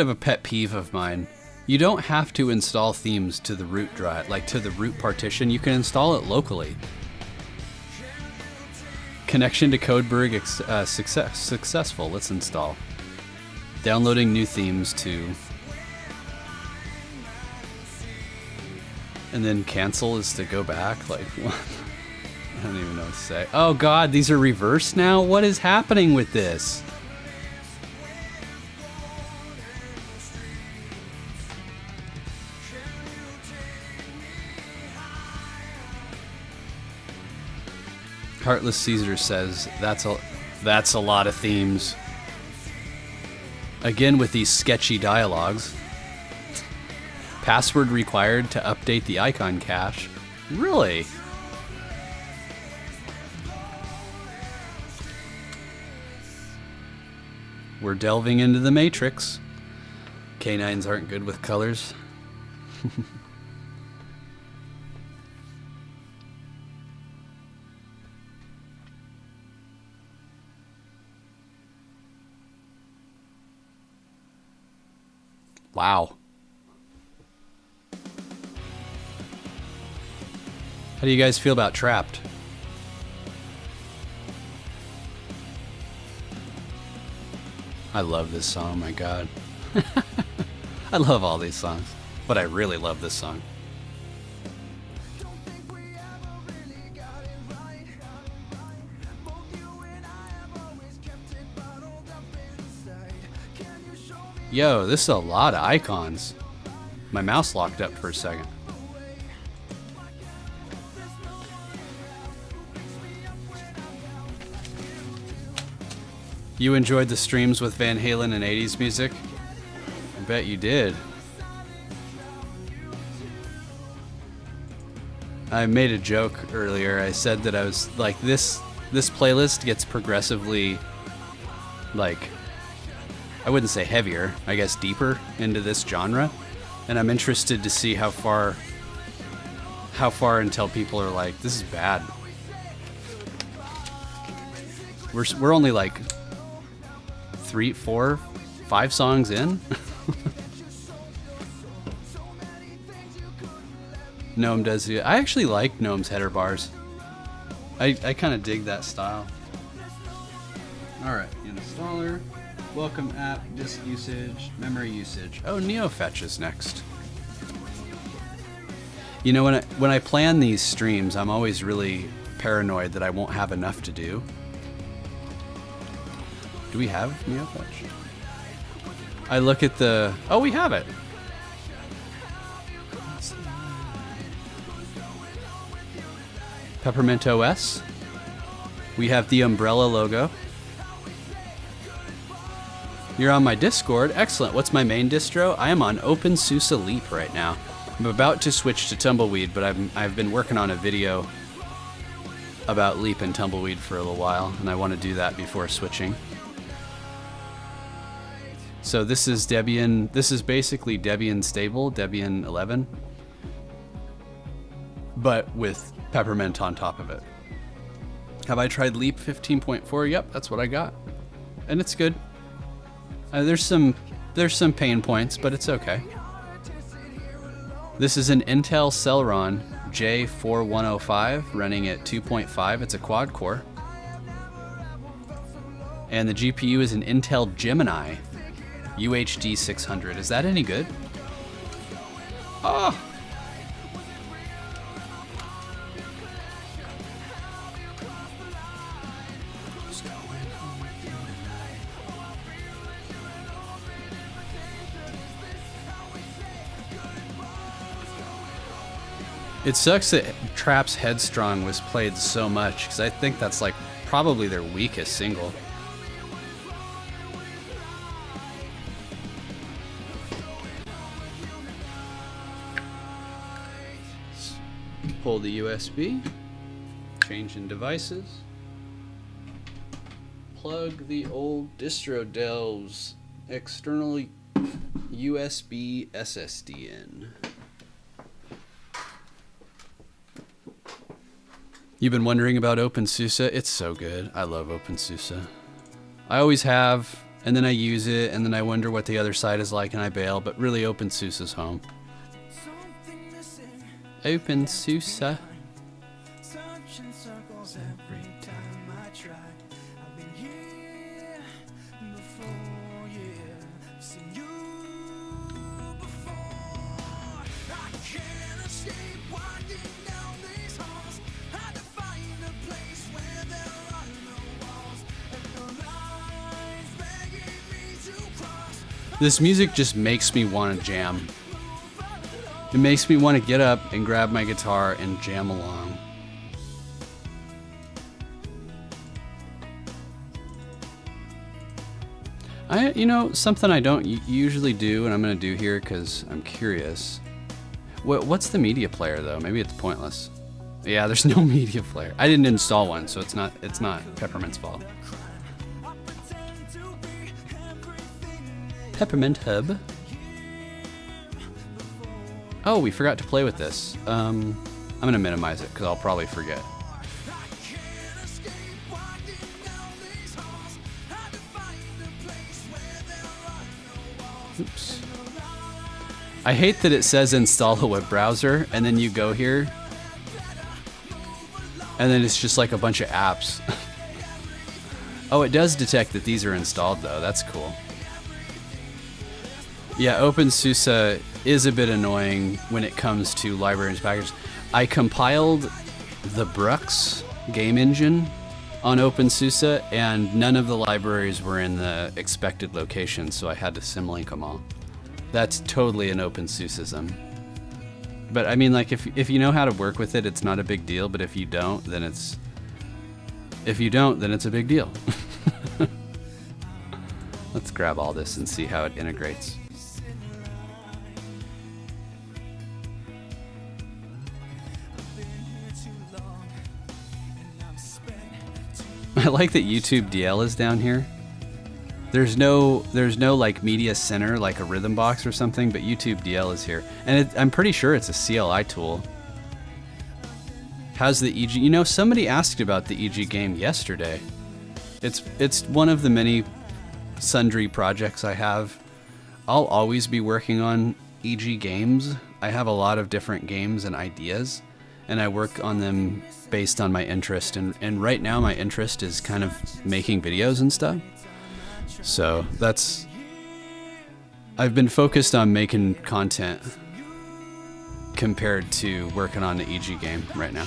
a pet peeve of mine. You don't have to install themes to the root drive, like to the root partition. You can install it locally. Connection to Codeberg successful. Let's install. Downloading new themes to. And then cancel is to go back. Like, what? I don't even know what to say. Oh God, these are reversed now? What is happening with this? Heartless Caesar says, that's a lot of themes. Again with these sketchy dialogues. Password required to update the icon cache. Really? We're delving into the matrix. Canines aren't good with colors. Wow. How do you guys feel about Trapped? I love this song, my God. I love all these songs, but I really love this song. Yo, this is a lot of icons. My mouse locked up for a second. You enjoyed the streams with Van Halen and 80s music? I bet you did. I made a joke earlier. I said that I was like, this playlist gets progressively, like, I wouldn't say heavier, I guess deeper into this genre. And I'm interested to see how far until people are like, this is bad. We're only like 3, 4, 5 songs in. Gnome does it. I actually like Gnome's header bars. I kind of dig that style. Alright, installer. Welcome app, disk usage, memory usage. Oh, NeoFetch is next. You know, when I plan these streams, I'm always really paranoid that I won't have enough to do. Do we have NeoFetch? I look at the... Oh, we have it. PeppermintOS. We have the umbrella logo. You're on my Discord. Excellent. What's my main distro? I am on OpenSUSE Leap right now. I'm about to switch to Tumbleweed, but I've been working on a video about Leap and Tumbleweed for a little while, and I want to do that before switching. So this is Debian. This is basically Debian stable, Debian 11, but with Peppermint on top of it. Have I tried Leap 15.4? Yep, that's what I got, and it's good. There's some pain points, but it's okay. This is an Intel Celeron J4105 running at 2.5. It's a quad core. And the GPU is an Intel Gemini UHD 600. Is that any good? Oh! It sucks that Trap's Headstrong was played so much, because I think that's like probably their weakest single. Pull the USB, change in devices, plug the old Distro Delves external USB SSD in. You've been wondering about OpenSUSE? It's so good. I love OpenSUSE. I always have, and then I use it, and then I wonder what the other side is like, and I bail, but really OpenSUSE's home. OpenSUSE. This music just makes me want to jam. It makes me want to get up and grab my guitar and jam along. You know, something I don't usually do, and I'm going to do here because I'm curious. What's the media player though? Maybe it's pointless. Yeah, there's no media player. I didn't install one, so it's not Peppermint's fault. Peppermint Hub. Oh, we forgot to play with this. I'm gonna minimize it because I'll probably forget. Oops. I hate that it says install a web browser and then you go here and then it's just like a bunch of apps. Oh, it does detect that these are installed though. That's cool. Yeah, OpenSUSE is a bit annoying when it comes to libraries packages. I compiled the Brux game engine on OpenSUSE, and none of the libraries were in the expected location, so I had to symlink them all. That's totally an OpenSUSEism. But I mean, like, if you know how to work with it, it's not a big deal. But if you don't, then it's a big deal. Let's grab all this and see how it integrates. I like that YouTube DL is down here. There's no like media center like a rhythm box or something, but YouTube DL is here, and I'm pretty sure it's a CLI tool. How's the Egee? You know, somebody asked about the Egee game yesterday. It's one of the many sundry projects I have. I'll always be working on Egee games. I have a lot of different games and ideas, and I work on them based on my interest. And right now my interest is kind of making videos and stuff. So I've been focused on making content compared to working on the Egee game right now.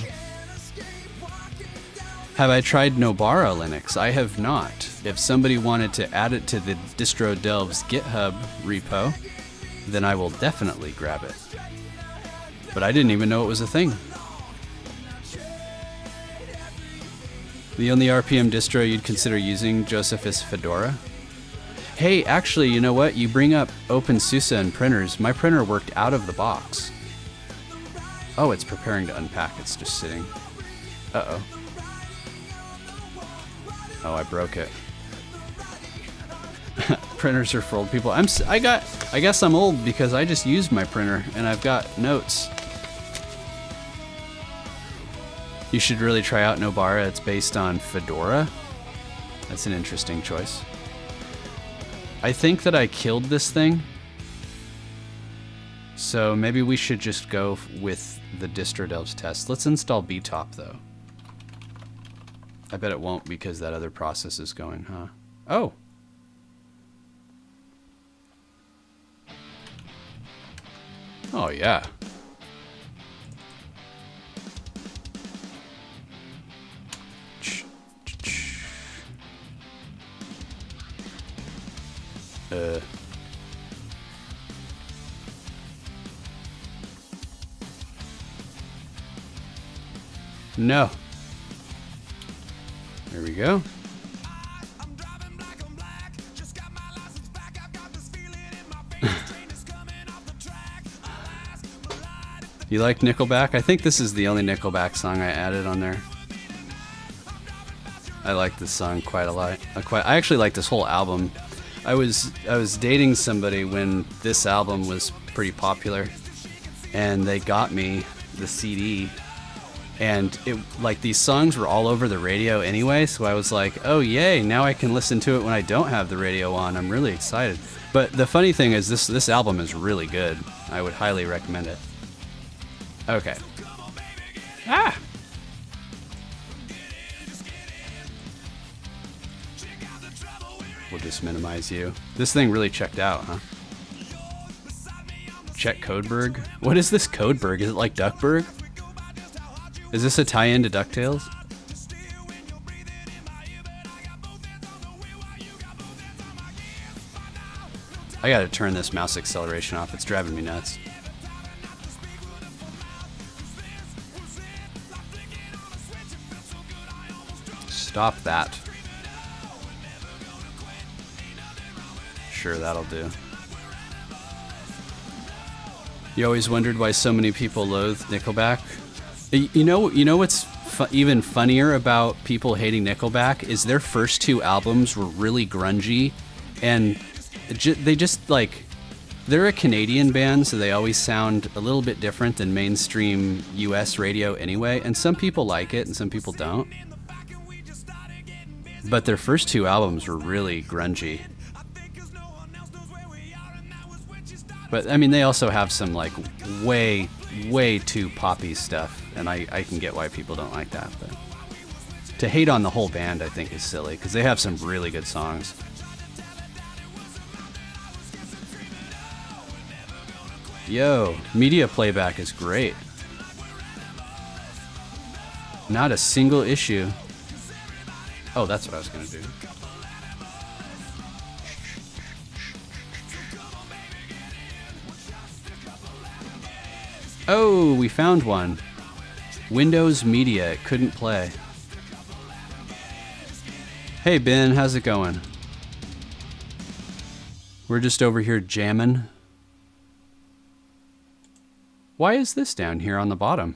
Have I tried Nobara Linux? I have not. If somebody wanted to add it to the Distro Delves GitHub repo, then I will definitely grab it. But I didn't even know it was a thing. The only RPM distro you'd consider using, Joseph, is Fedora. Hey, actually, you know what? You bring up OpenSUSE and printers. My printer worked out of the box. Oh, it's preparing to unpack. It's just sitting. Uh-oh. Oh, I broke it. Printers are for old people. I guess I'm old because I just used my printer and I've got notes. You should really try out Nobara. It's based on Fedora. That's an interesting choice. I think that I killed this thing. So maybe we should just go with the Distro Delves test. Let's install btop though. I bet it won't because that other process is going, huh? Oh. Oh, yeah. No. There we go. You like Nickelback? I think this is the only Nickelback song I added on there. I like this song quite a lot. I actually like this whole album. I was dating somebody when this album was pretty popular, and they got me the CD, and it like these songs were all over the radio anyway, so I was like, oh yay, now I can listen to it when I don't have the radio on. I'm really excited. But the funny thing is this album is really good. I would highly recommend it. Okay. Ah! We'll just minimize you. This thing really checked out, huh? Check Codeberg. What is this Codeberg? Is it like Duckburg? Is this a tie-in to DuckTales? I gotta turn this mouse acceleration off. It's driving me nuts. Stop that. Sure, that'll do. You always wondered why so many people loathe Nickelback? You know what's even funnier about people hating Nickelback is their first two albums were really grungy, and they just like, they're a Canadian band, so they always sound a little bit different than mainstream US radio anyway, and some people like it and some people don't. But their first two albums were really grungy. But I mean, they also have some like way too poppy stuff, and I can get why people don't like that. But to hate on the whole band, I think, is silly, because they have some really good songs. Yo, media playback is great. Not a single issue. Oh, that's what I was gonna do. Oh, we found one. Windows Media, it couldn't play. Hey Ben, how's it going? We're just over here jamming. Why is this down here on the bottom?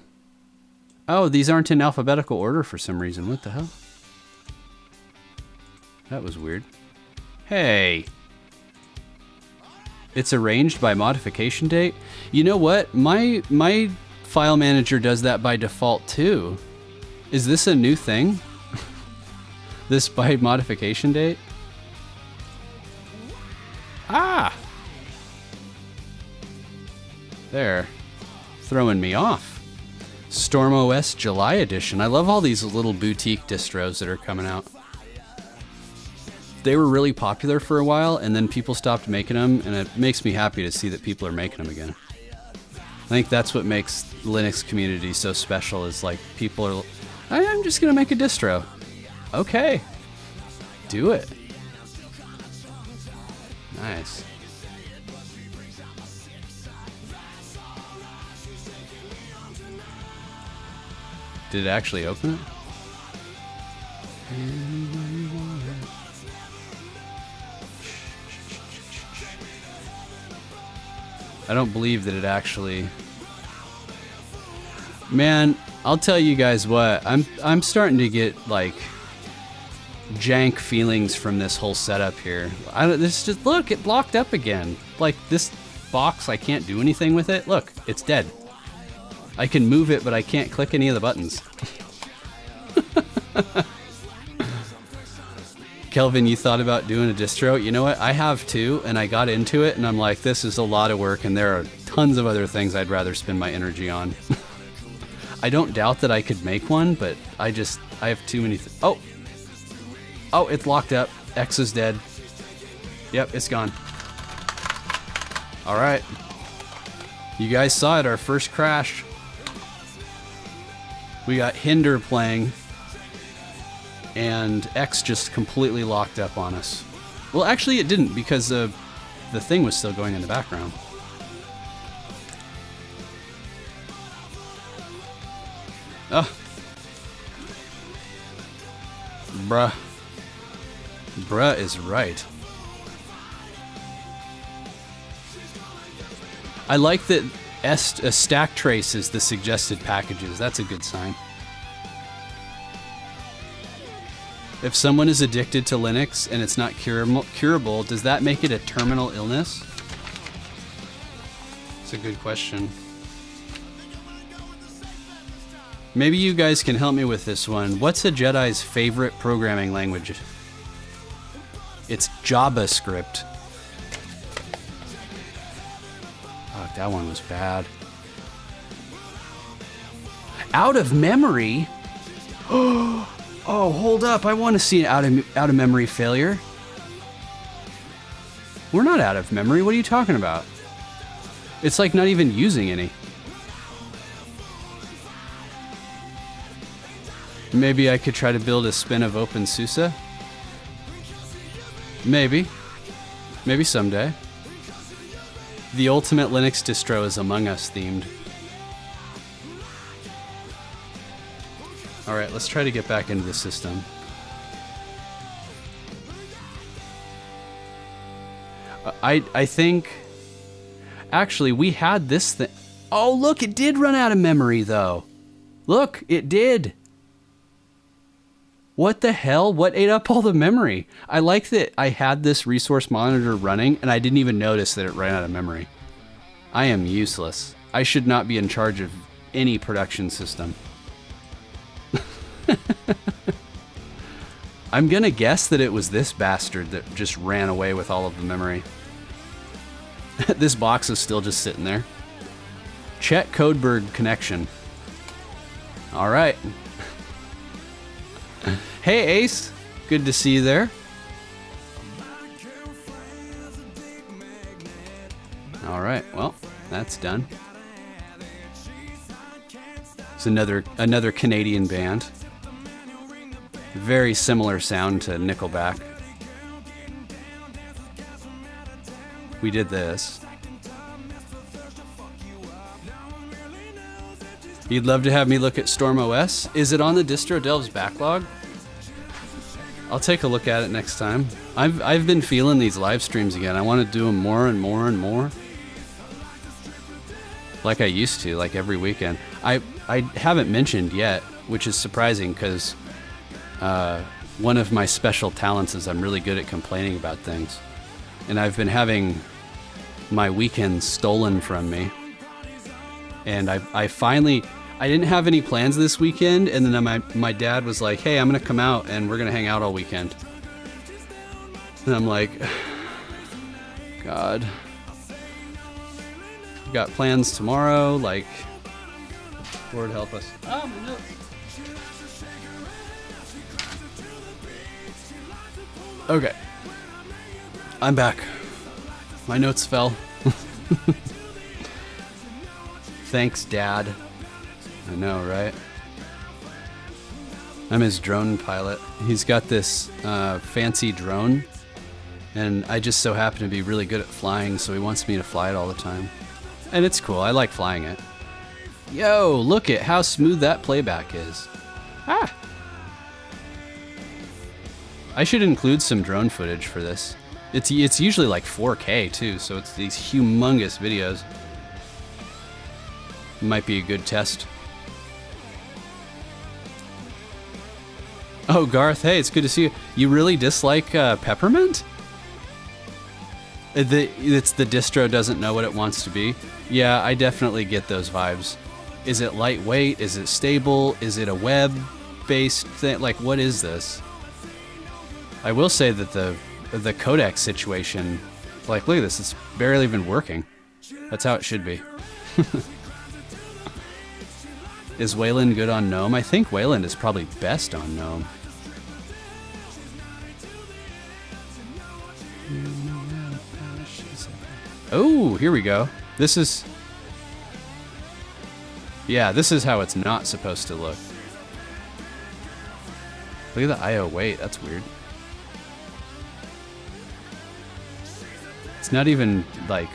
Oh, these aren't in alphabetical order for some reason. What the hell? That was weird. Hey. It's arranged by modification date. You know what? My file manager does that by default too. Is this a new thing? This by modification date? Ah! There. Throwing me off. StormOS July edition. I love all these little boutique distros that are coming out. They were really popular for a while, and then people stopped making them, and it makes me happy to see that people are making them again. I think that's what makes the Linux community so special, is like people are, I'm just gonna make a distro. Okay, do it. Nice. Did it actually open it? I don't believe that it actually... Man, I'll tell you guys what, I'm starting to get like jank feelings from this whole setup here. This just, look, it locked up again. Like this box, I can't do anything with it. Look, it's dead. I can move it, but I can't click any of the buttons. Kelvin, you thought about doing a distro? You know what? I have too, and I got into it, and I'm like, this is a lot of work, and there are tons of other things I'd rather spend my energy on. I don't doubt that I could make one, but I have too many Oh, it's locked up. X is dead. Yep, it's gone. All right. You guys saw it, our first crash. We got Hinder playing, and X just completely locked up on us. Well, actually it didn't, because the thing was still going in the background. Oh. Bruh. Bruh is right. I like that a stack trace is the suggested packages. That's a good sign. If someone is addicted to Linux and it's not curable, does that make it a terminal illness? That's a good question. Maybe you guys can help me with this one. What's a Jedi's favorite programming language? It's JavaScript. Oh, that one was bad. Out of memory? Oh, hold up. I want to see an out of memory failure. We're not out of memory. What are you talking about? It's like not even using any. Maybe I could try to build a spin of OpenSUSE? Maybe. Maybe someday. The ultimate Linux distro is Among Us themed. Alright, let's try to get back into the system. I think... Actually, we had this thing... Oh, look, it did run out of memory, though. Look, it did. What the hell? What ate up all the memory? I like that I had this resource monitor running and I didn't even notice that it ran out of memory. I am useless. I should not be in charge of any production system. I'm gonna guess that it was this bastard that just ran away with all of the memory. This box is still just sitting there. Check Codeberg connection. All right. Hey Ace, good to see you there. All right, well, that's done. It's another Canadian band. Very similar sound to Nickelback. We did this. You'd love to have me look at StormOS? Is it on the Distro Delves backlog? I'll take a look at it next time. I've been feeling these live streams again. I want to do them more and more and more. Like I used to, like every weekend. I haven't mentioned yet, which is surprising because one of my special talents is I'm really good at complaining about things. And I've been having my weekends stolen from me. And I finally... I didn't have any plans this weekend, and then my dad was like, hey, I'm going to come out, and we're going to hang out all weekend. And I'm like, God. We've got plans tomorrow, like, Lord help us. Oh, my notes. Okay. I'm back. My notes fell. Thanks, Dad. I know, right? I'm his drone pilot. He's got this fancy drone, and I just so happen to be really good at flying, so he wants me to fly it all the time. And it's cool. I like flying it. Yo, look at how smooth that playback is. Ah! I should include some drone footage for this. It's usually like 4K too, so it's these humongous videos. Might be a good test. Oh, Garth, hey, it's good to see you. You really dislike Peppermint? It's the distro doesn't know what it wants to be. Yeah, I definitely get those vibes. Is it lightweight? Is it stable? Is it a web-based thing? Like, what is this? I will say that the codec situation, like, look at this, it's barely even working. That's how it should be. Is Wayland good on GNOME? I think Wayland is probably best on GNOME. Oh, here we go. This is Yeah, this is how it's not supposed to look. Look at the I/O weight. That's weird. It's not even like,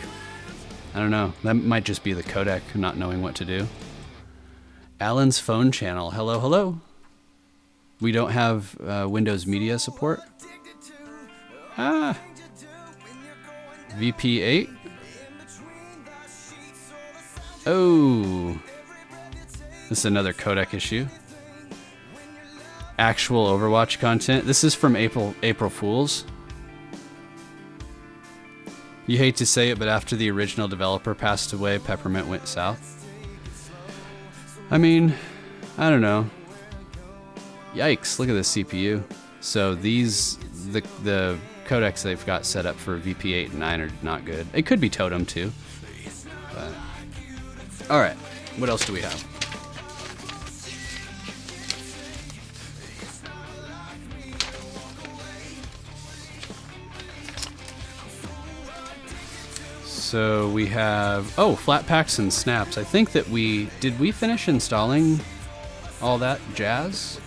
I don't know. That might just be the codec not knowing what to do. Alan's phone channel. Hello, hello. We don't have Windows Media support. Ah. VP8. Oh. This is another codec issue. Actual Overwatch content. This is from April Fools. You hate to say it, but after the original developer passed away, Peppermint went south. I mean, I don't know. Yikes, look at this CPU. So these, the codecs they've got set up for VP8 and 9 are not good. It could be Totem too. But. All right, what else do we have? So we have, oh, flat packs and snaps. I think that did we finish installing all that jazz?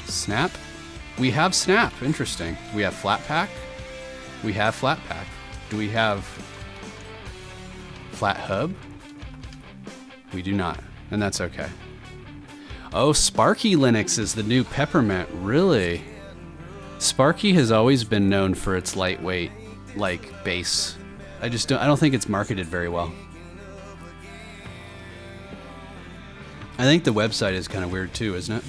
Snap? We have snap, interesting. We have flat pack. We have flat pack. Do we have flat hub? We do not, and that's okay. Oh, Sparky Linux is the new Peppermint, really? Sparky has always been known for its lightweight, like, base. I don't think it's marketed very well. I think the website is kind of weird too, isn't it?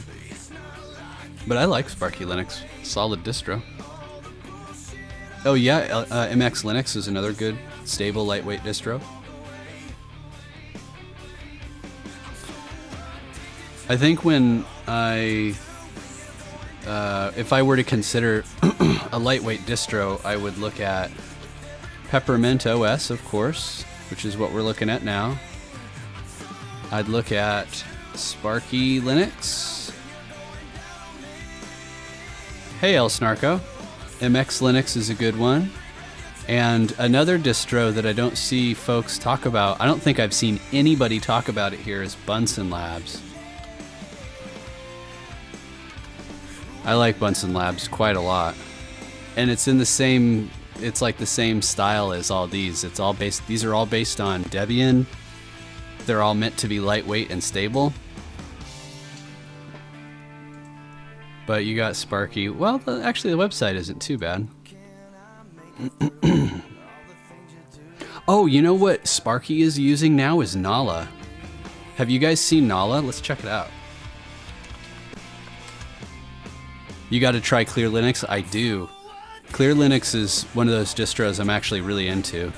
But I like Sparky Linux. Solid distro. Oh yeah, MX Linux is another good, stable, lightweight distro. I think when if I were to consider a lightweight distro, I would look at PeppermintOS, of course, which is what we're looking at now. I'd look at Sparky Linux. Hey, El Snarko. MX Linux is a good one. And another distro that I don't see folks talk about, I don't think I've seen anybody talk about it here, is Bunsen Labs. I like Bunsen Labs quite a lot. And it's in the same, it's like the same style as all these. These are all based on Debian. They're all meant to be lightweight and stable. But you got Sparky. Well, actually the website isn't too bad. Oh, you know what Sparky is using now is Nala. Have you guys seen Nala? Let's check it out. You got to try Clear Linux? I do. Clear Linux is one of those distros I'm actually really into.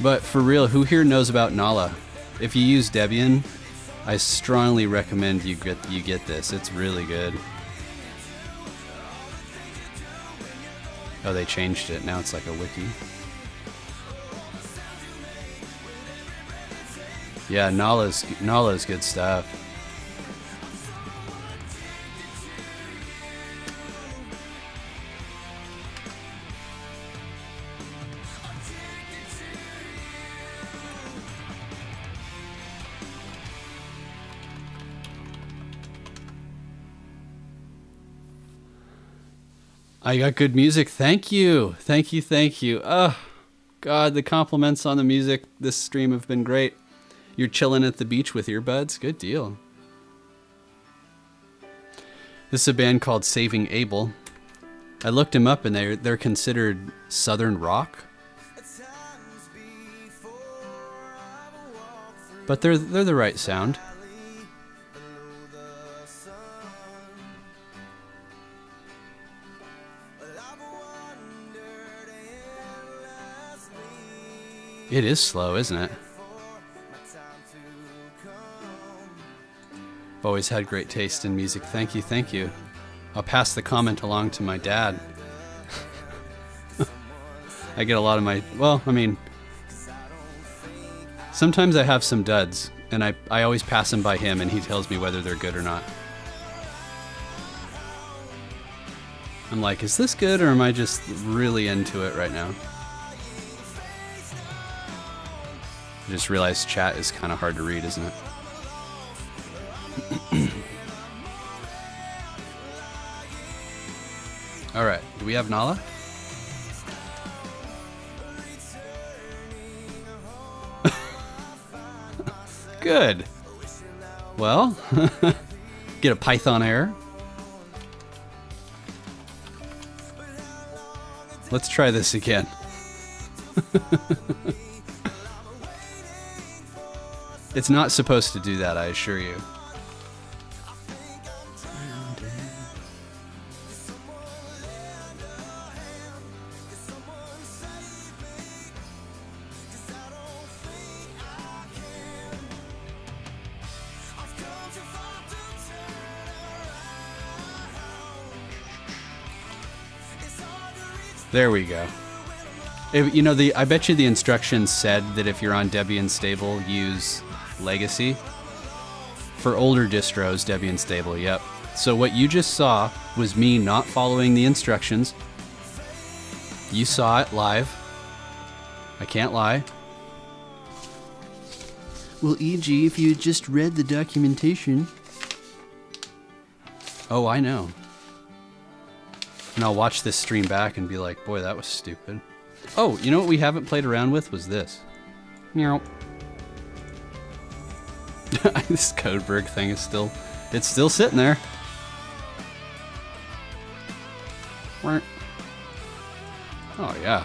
But for real, who here knows about Nala? If you use Debian, I strongly recommend you get this. It's really good. Oh, they changed it. Now it's like a wiki. Yeah, Nala's good stuff. I got good music. Thank you. Thank you. Thank you. Oh, God, the compliments on the music this stream have been great. You're chilling at the beach with earbuds? Good deal. This is a band called Saving Abel. I looked him up and they're considered Southern rock. But they're the right sound. It is slow, isn't it? I've always had great taste in music. Thank you, thank you. I'll pass the comment along to my dad. I get a lot of my, well, I mean, sometimes I have some duds, and I always pass them by him, and he tells me whether they're good or not. I'm like, is this good or am I just really into it right now? I just realized chat is kind of hard to read, isn't it? All right, do we have Nala? Good. Well, get a Python error. Let's try this again. It's not supposed to do that, I assure you. There we go. If, you know, I bet you the instructions said that if you're on Debian stable, use legacy. For older distros, Debian stable, yep. So what you just saw was me not following the instructions. You saw it live. I can't lie. Well, Egee, if you had just read the documentation. Oh, I know. And I'll watch this stream back and be like, boy, that was stupid. Oh, you know what we haven't played around with was this. Meow. This Codeberg thing is still, it's still sitting there. Oh yeah.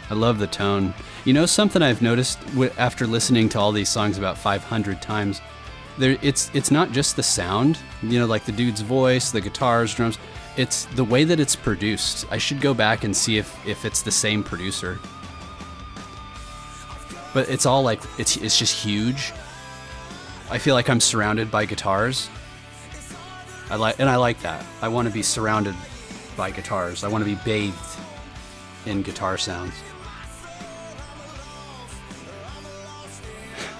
I love the tone. You know something I've noticed after listening to all these songs about 500 times? It's not just the sound, you know, like the dude's voice, the guitars, drums. It's the way that it's produced. I should go back and see if it's the same producer. But it's all like, it's just huge. I feel like I'm surrounded by guitars. I like that. I want to be surrounded by guitars. I want to be bathed in guitar sounds.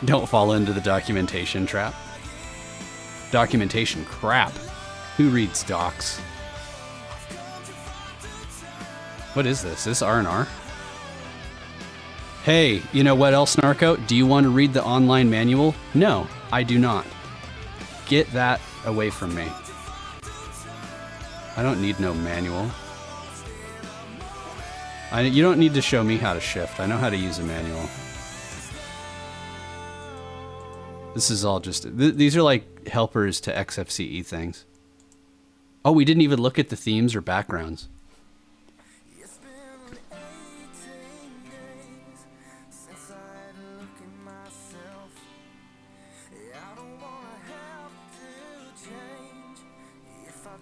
Don't fall into the documentation trap. Documentation crap. Who reads docs? What is this? Is this R&R? Hey, you know what else, Narco? Do you want to read the online manual? No, I do not. Get that away from me. I don't need no manual. You don't need to show me how to shift. I know how to use a manual. This is all just... These are like helpers to XFCE things. Oh, we didn't even look at the themes or backgrounds.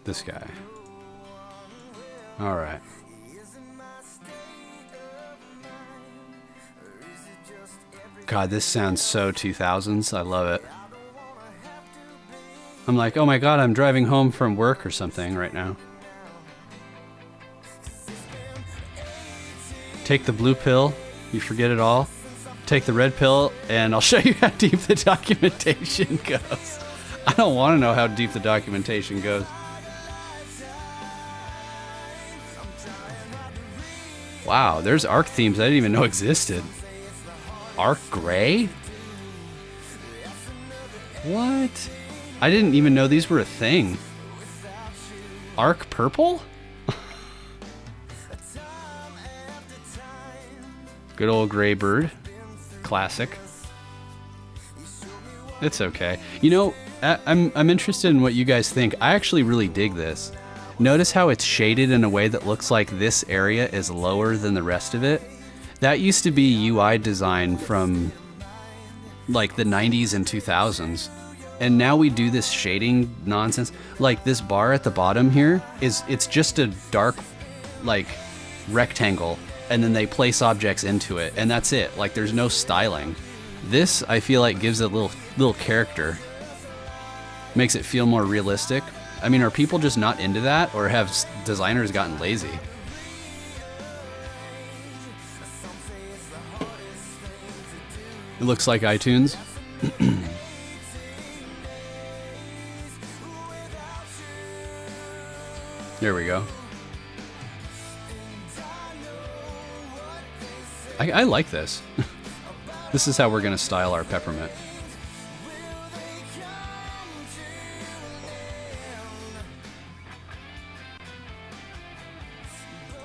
This guy. All right. God, this sounds so 2000s. I love it. I'm like, oh my God, I'm driving home from work or something right now. Take the blue pill, you forget it all. Take the red pill, and I'll show you how deep the documentation goes. I don't want to know how deep the documentation goes. Wow, there's ARC themes I didn't even know existed. ARC Gray? What? I didn't even know these were a thing. ARC Purple? Good old Gray Bird. Classic. It's okay. You know, I'm interested in what you guys think. I actually really dig this. Notice how it's shaded in a way that looks like this area is lower than the rest of it. That used to be UI design from like the 90s and 2000s. And now we do this shading nonsense. Like this bar at the bottom here it's just a dark like rectangle, and then they place objects into it, and that's it. Like there's no styling. This I feel like gives it a little character. Makes it feel more realistic. I mean, are people just not into that, or have designers gotten lazy? It looks like iTunes. There we go. I like this. This is how we're going to style our Peppermint.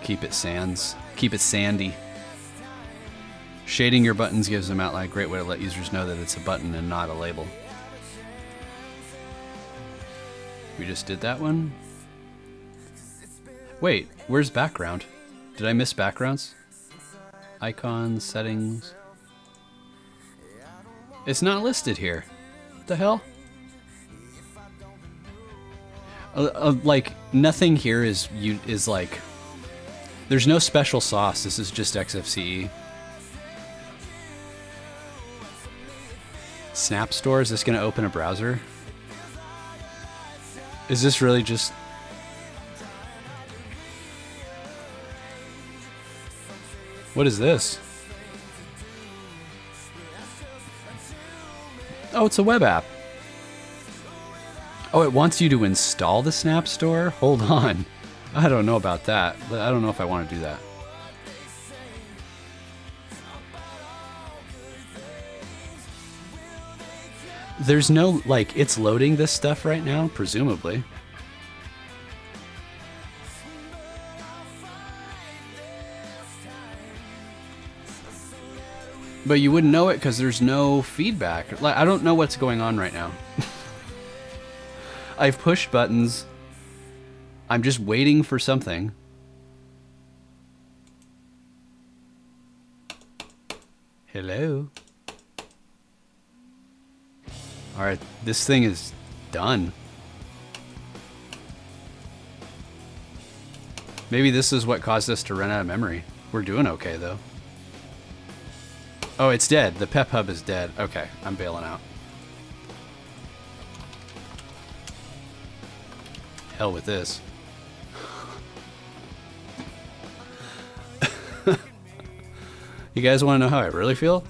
Keep it sans. Keep it sandy. Shading your buttons gives them outline. Great way to let users know that it's a button and not a label. We just did that one? Wait, where's background? Did I miss backgrounds? Icons, settings. It's not listed here. What the hell? Like, nothing here is like... There's no special sauce. This is just XFCE. Snap Store, is this going to open a browser? Is this really just... What is this? Oh, it's a web app. Oh, it wants you to install the Snap Store? Hold on. I don't know about that. I don't know if I want to do that. There's no, like, it's loading this stuff right now, presumably. But you wouldn't know it because there's no feedback. Like, I don't know what's going on right now. I've pushed buttons. I'm just waiting for something. Hello. All right, this thing is done. Maybe this is what caused us to run out of memory. We're doing okay, though. Oh, it's dead. The Pep Hub is dead. Okay, I'm bailing out. Hell with this. You guys want to know how I really feel?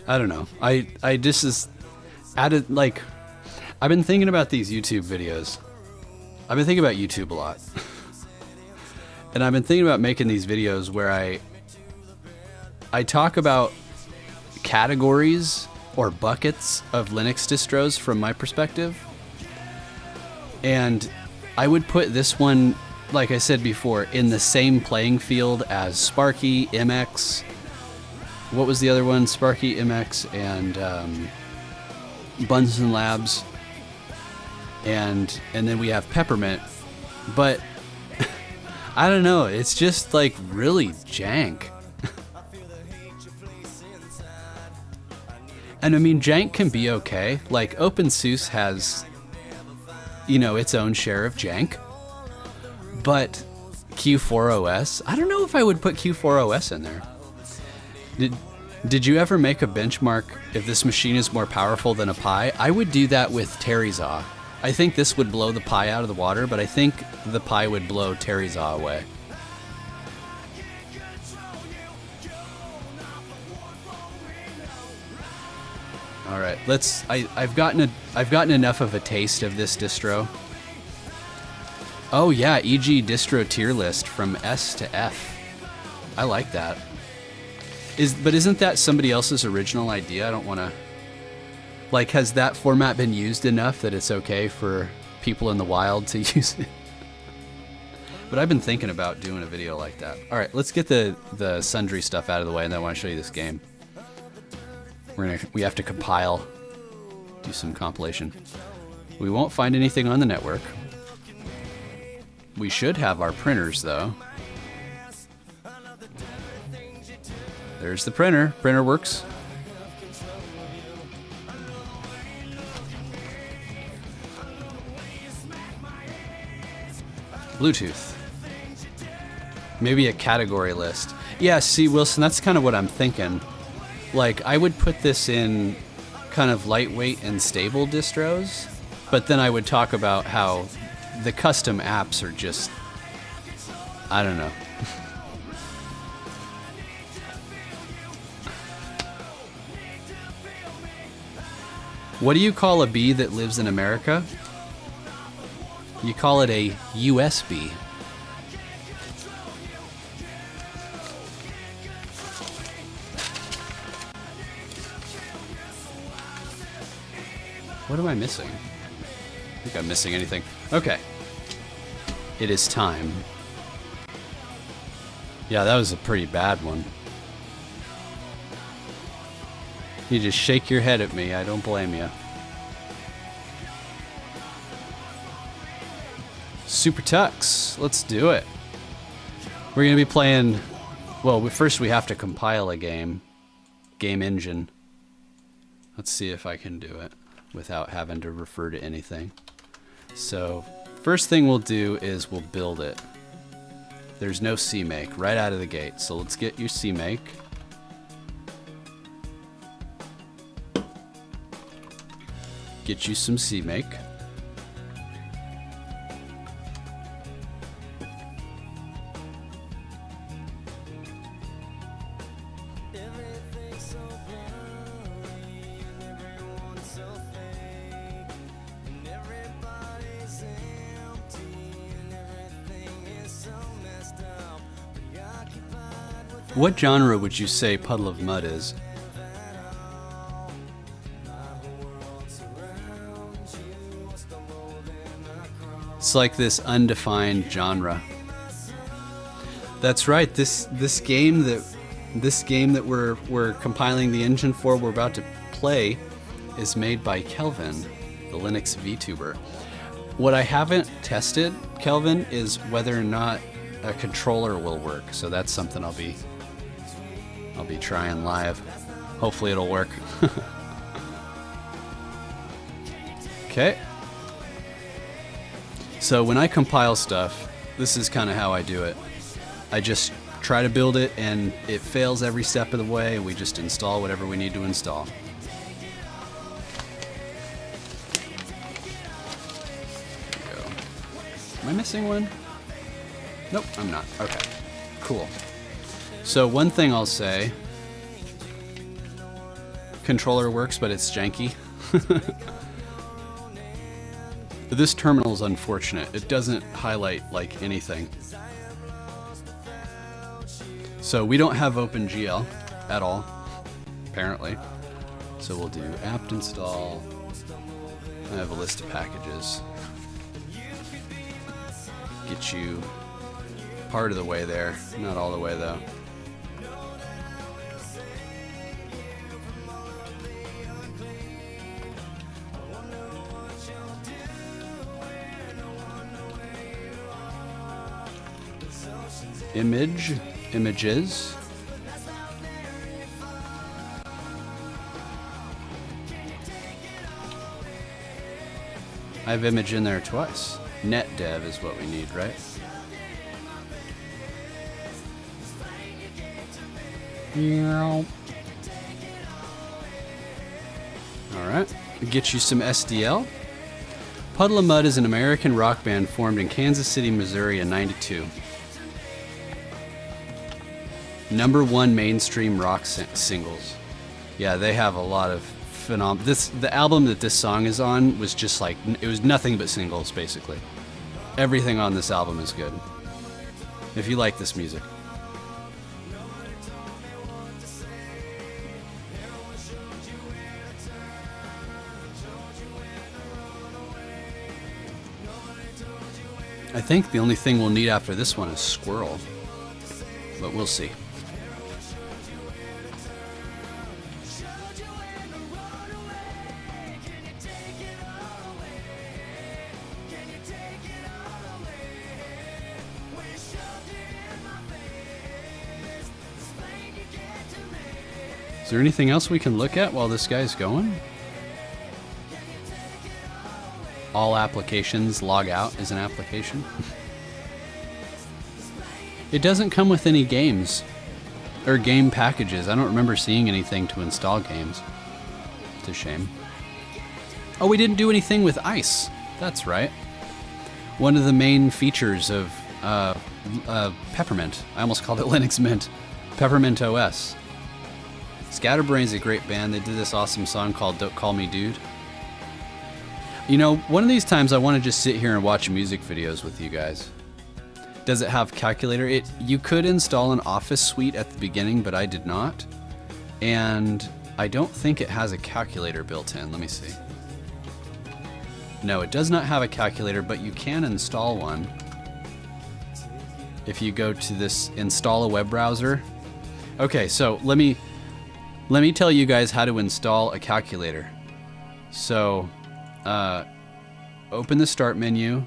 I don't know. I just is added, like, I've been thinking about these YouTube videos. I've been thinking about YouTube a lot. And I've been thinking about making these videos where I talk about categories or buckets of Linux distros from my perspective. And I would put this one, like I said before, in the same playing field as Sparky, MX. What was the other one? Sparky, MX, and Bunsen Labs. And then we have Peppermint. But I don't know, it's just like really jank. And I mean, jank can be okay. Like OpenSUSE has, you know, its own share of jank. But Q4OS, I don't know if I would put Q4OS in there. Did you ever make a benchmark if this machine is more powerful than a Pi? I would do that with TerryZaw. I think this would blow the Pi out of the water, but I think the Pi would blow TerryZaw away. All right, let's. I've gotten enough of a taste of this distro. Oh yeah, Egee distro tier list from S to F. I like that. But isn't that somebody else's original idea? I don't want to. Like, has that format been used enough that it's okay for people in the wild to use it? But I've been thinking about doing a video like that. All right, let's get the sundry stuff out of the way, and then I want to show you this game. We have to compile, do some compilation. We won't find anything on the network. We should have our printers, though. There's the printer. Printer works. Bluetooth. Maybe a category list. Yeah, see, Wilson, that's kind of what I'm thinking. Like, I would put this in kind of lightweight and stable distros, but then I would talk about how the custom apps are just, I don't know. What do you call a bee that lives in America? You call it a USB. What am I missing? I think I'm missing anything. Okay. It is time. Yeah, that was a pretty bad one. You just shake your head at me. I don't blame you. SuperTux. Let's do it. We're going to be playing... Well, first we have to compile a game. Game engine. Let's see if I can do it without having to refer to anything. So, first thing we'll do is we'll build it. There's no CMake right out of the gate, so let's get your CMake. Get you some CMake. What genre would you say Puddle of Mud is? It's like this undefined genre. That's right. This game that we're compiling the engine for, we're about to play, is made by Kelvin, the Linux VTuber. What I haven't tested, Kelvin, is whether or not a controller will work. So that's something I'll be trying live. Hopefully it'll work. Okay. So when I compile stuff, this is kind of how I do it. I just try to build it and it fails every step of the way. We just install whatever we need to install. There we go. Am I missing one? Nope, I'm not. Okay, cool. So one thing I'll say, controller works, but it's janky. This terminal is unfortunate. It doesn't highlight like anything. So we don't have OpenGL at all, apparently. So we'll do apt install. I have a list of packages. Get you part of the way there, not all the way though. Images. I have image in there twice. NetDev is what we need, right? Yeah. Alright, get you some SDL. Puddle of Mud is an American rock band formed in Kansas City, Missouri in '92. #1 mainstream rock singles. Yeah, they have a lot of phenomenal. The album that this song is on was just like, it was nothing but singles, basically. Everything on this album is good. If you like this music. I think the only thing we'll need after this one is Squirrel, but we'll see. Is there anything else we can look at while this guy's going? All applications log out as an application. It doesn't come with any games or game packages. I don't remember seeing anything to install games. It's a shame. Oh, we didn't do anything with ice. That's right. One of the main features of Peppermint. I almost called it Linux Mint. PeppermintOS. Scatterbrain's a great band. They did this awesome song called Don't Call Me Dude. You know, one of these times I want to just sit here and watch music videos with you guys. Does it have calculator? You could install an Office suite at the beginning, but I did not. And I don't think it has a calculator built in. Let me see. No, it does not have a calculator, but you can install one. If you go to this install a web browser. Okay, so let me tell you guys how to install a calculator. So, open the start menu,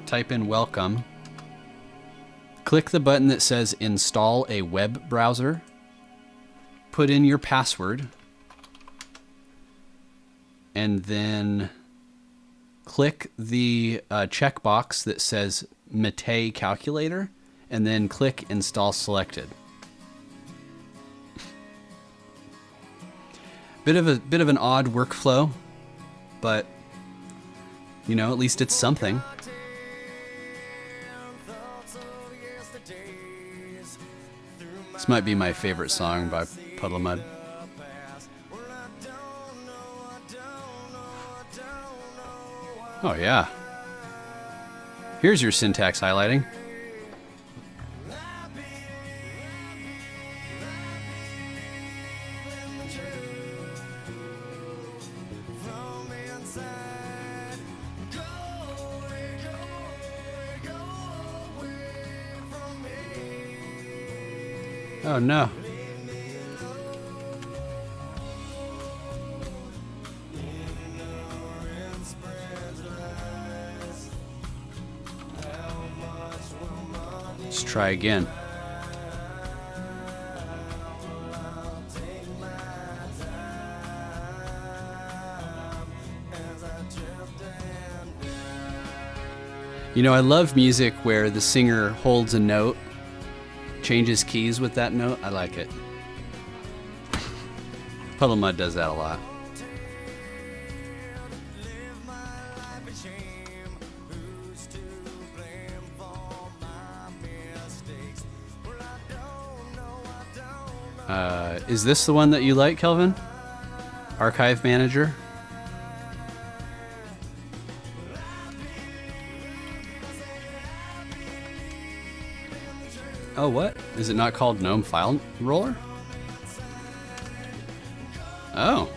type in welcome, click the button that says install a web browser, put in your password, and then click the checkbox that says Mate calculator, and then click install selected. Bit of an odd workflow, but you know, at least it's something. This might be my favorite song by Puddle Mud. Oh yeah. Here's your syntax highlighting. Oh no. Let's try again. You know, I love music where the singer holds a note, changes keys with that note. I like it. Puddle Mud does that a lot. Is this the one that you like, Kelvin? Archive Manager? Oh, what? Is it not called GNOME File Roller? Oh.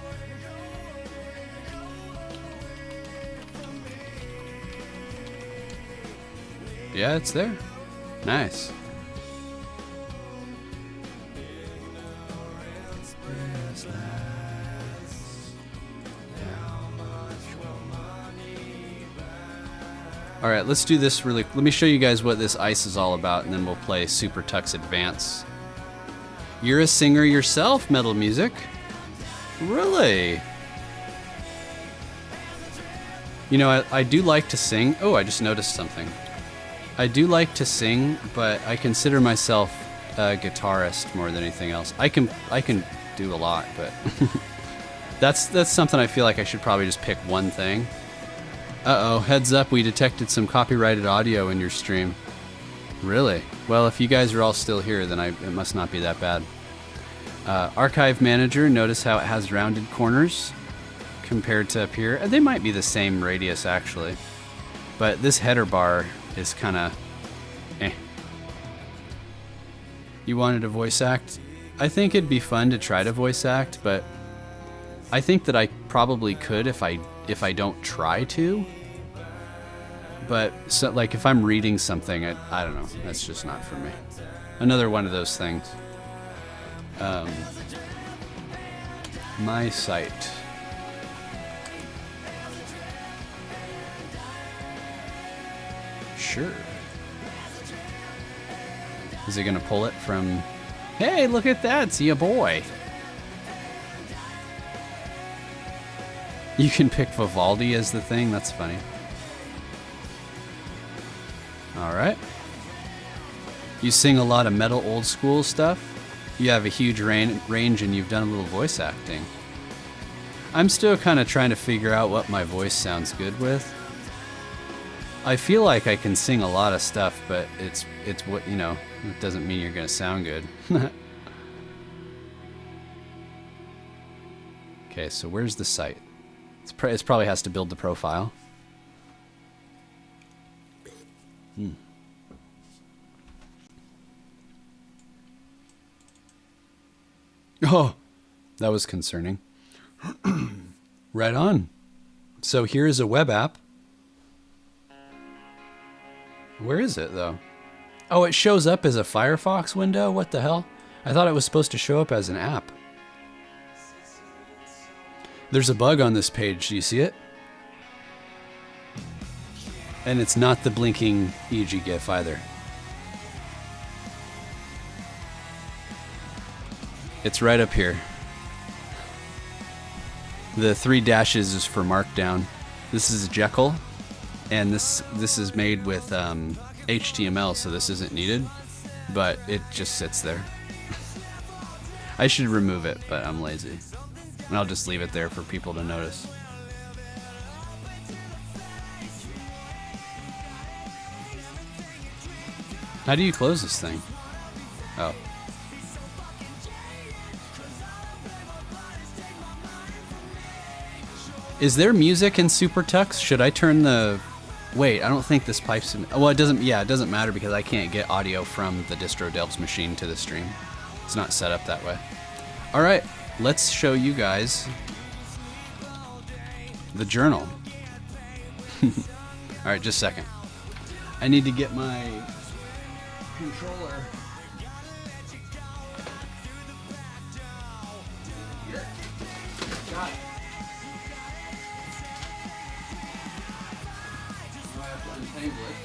Yeah, it's there. Nice. All right, let's do this really. Let me show you guys what this ice is all about, and then we'll play SuperTux Advance. You're a singer yourself, Metal Music. Really? You know, I do like to sing. Oh, I just noticed something. I do like to sing, but I consider myself a guitarist more than anything else. I can do a lot, but that's something I feel like I should probably just pick one thing. Uh-oh, heads up, we detected some copyrighted audio in your stream. Really? Well, if you guys are all still here, then it must not be that bad. Archive Manager, notice how it has rounded corners compared to up here. They might be the same radius, actually. But this header bar is kind of eh. You wanted a voice act? I think it'd be fun to try to voice act, but I think that I probably could if I don't try to. But so, like, if I'm reading something, I don't know. That's just not for me. Another one of those things. My site. Sure. Is it gonna pull it from? Hey, look at that! See a boy. You can pick Vivaldi as the thing. That's funny. All right. You sing a lot of metal old school stuff. You have a huge range and you've done a little voice acting. I'm still kind of trying to figure out what my voice sounds good with. I feel like I can sing a lot of stuff, but it's what, you know, it doesn't mean you're going to sound good. Okay, so where's the site? It probably has to build the profile. Oh, that was concerning. Right on. So here's a web app. Where is it, though? Oh, it shows up as a Firefox window? What the hell? I thought it was supposed to show up as an app. There's a bug on this page. Do you see it? And it's not the blinking Egee GIF either. It's right up here. The 3 dashes is for Markdown. This is Jekyll, and this is made with HTML, so this isn't needed, but it just sits there. I should remove it, but I'm lazy. And I'll just leave it there for people to notice. How do you close this thing? Oh. Is there music in SuperTux? Should I turn the... Wait, I don't think this pipes... Well, it doesn't... Yeah, it doesn't matter because I can't get audio from the Distro Delves machine to the stream. It's not set up that way. All right, let's show you guys the journal. All right, just a second. I need to get my controller. Here. Got it. Now I have to untangle it.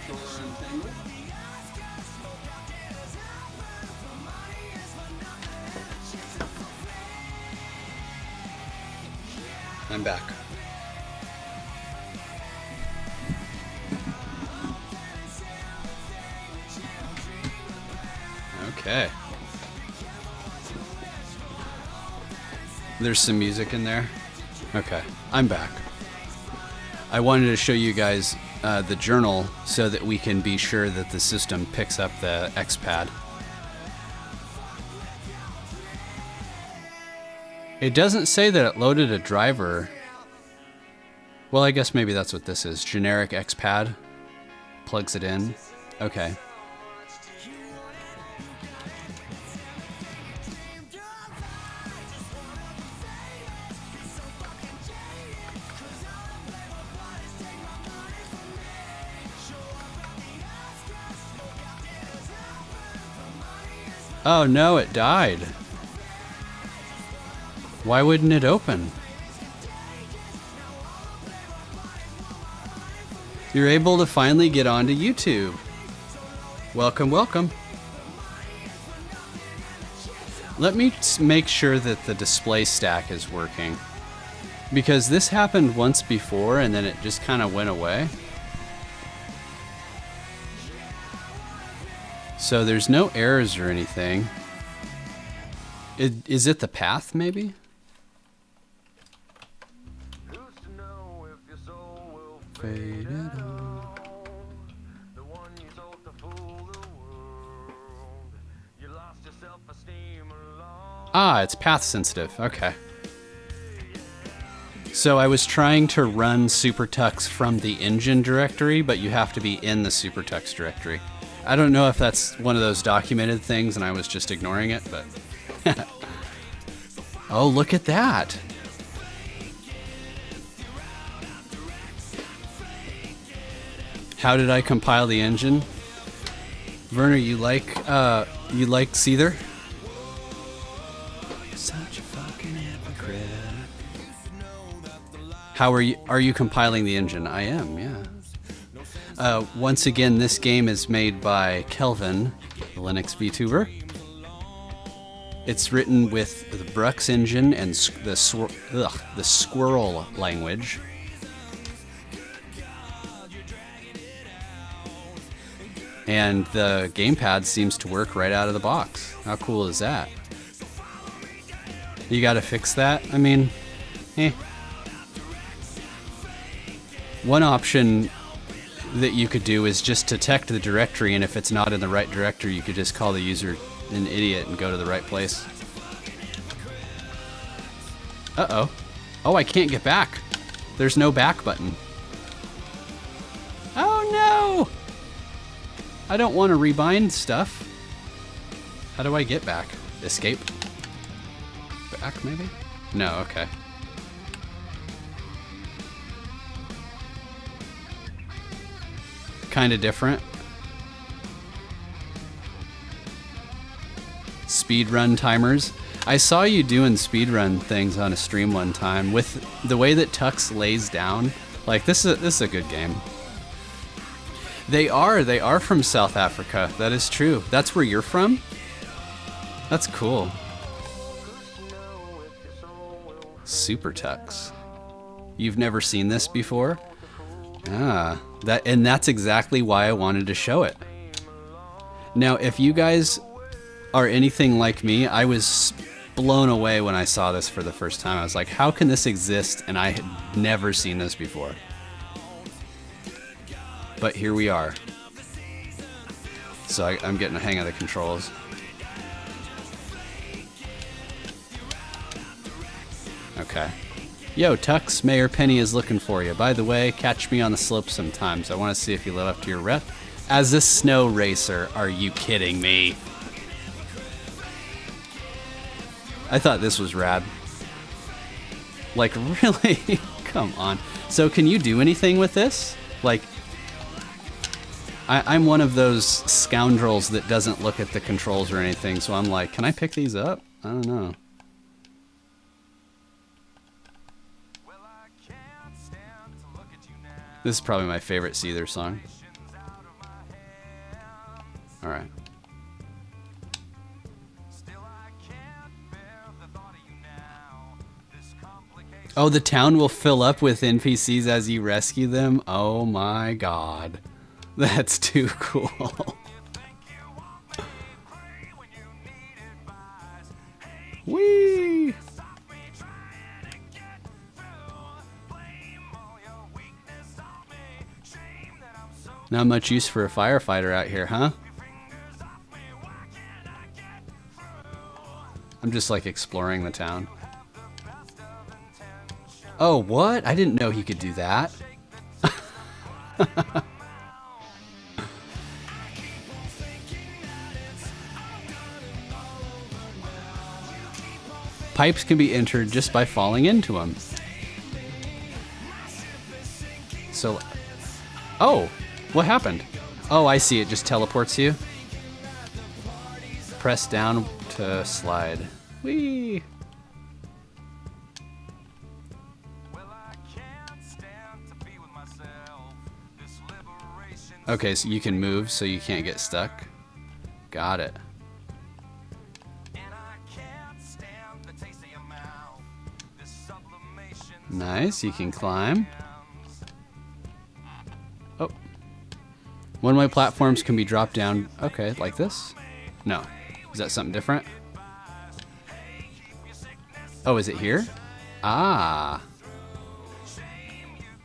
Controller untangled. I'm back. Okay. There's some music in there. Okay, I'm back. I wanted to show you guys the journal so that we can be sure that the system picks up the XPad. It doesn't say that it loaded a driver. Well, I guess maybe that's what this is. Generic XPad. Plugs it in. Okay. Oh no, it died. Why wouldn't it open? You're able to finally get onto YouTube. Welcome, welcome. Let me make sure that the display stack is working. Because this happened once before and then it just kind of went away. So there's no errors or anything. Is it the path, maybe? Faded on. Ah, it's path sensitive. Okay. So I was trying to run SuperTux from the engine directory, but you have to be in the SuperTux directory. I don't know if that's one of those documented things and I was just ignoring it, but... Oh, look at that. How did I compile the engine? Werner, you like Seether? Such a fucking hypocrite. How are you compiling the engine? I am, yeah. Once again, this game is made by Kelvin, the Linux VTuber. It's written with the Brux engine and the Squirrel language. And the gamepad seems to work right out of the box. How cool is that? You gotta fix that? I mean, eh. One option that you could do is just detect the directory, and if it's not in the right directory, you could just call the user an idiot and go to the right place. Uh-oh. Oh, I can't get back. There's no back button. Oh, no! I don't want to rebind stuff. How do I get back? Escape? Back, maybe? No, okay. Kind of different. Speedrun timers. I saw you doing speedrun things on a stream one time with the way that Tux lays down. Like, this is a good game. They are from South Africa. That is true. That's where you're from? That's cool. SuperTux. You've never seen this before? Ah, that's exactly why I wanted to show it. Now, if you guys are anything like me, I was blown away when I saw this for the first time. I was like, how can this exist? And I had never seen this before. But here we are. So I'm getting the hang of the controls. Okay. Yo, Tux, Mayor Penny is looking for you. By the way, catch me on the slope sometimes. I want to see if you live up to your rep. As a snow racer, are you kidding me? I thought this was rad. Like, really? Come on. So can you do anything with this? Like, I'm one of those scoundrels that doesn't look at the controls or anything, so I'm like, can I pick these up? I don't know. This is probably my favorite Seether song. Alright. Oh, the town will fill up with NPCs as you rescue them? Oh my god. That's too cool. Whee! Not much use for a firefighter out here, huh? I'm just like exploring the town. Oh, what? I didn't know he could do that. Pipes can be entered just by falling into them. So, oh, what happened? Oh, I see. It just teleports you. Press down to slide. Whee! Okay, so you can move so you can't get stuck. Got it. Nice, you can climb. Oh. One-way platforms can be dropped down. Okay, like this? No. Is that something different? Oh, is it here? Ah.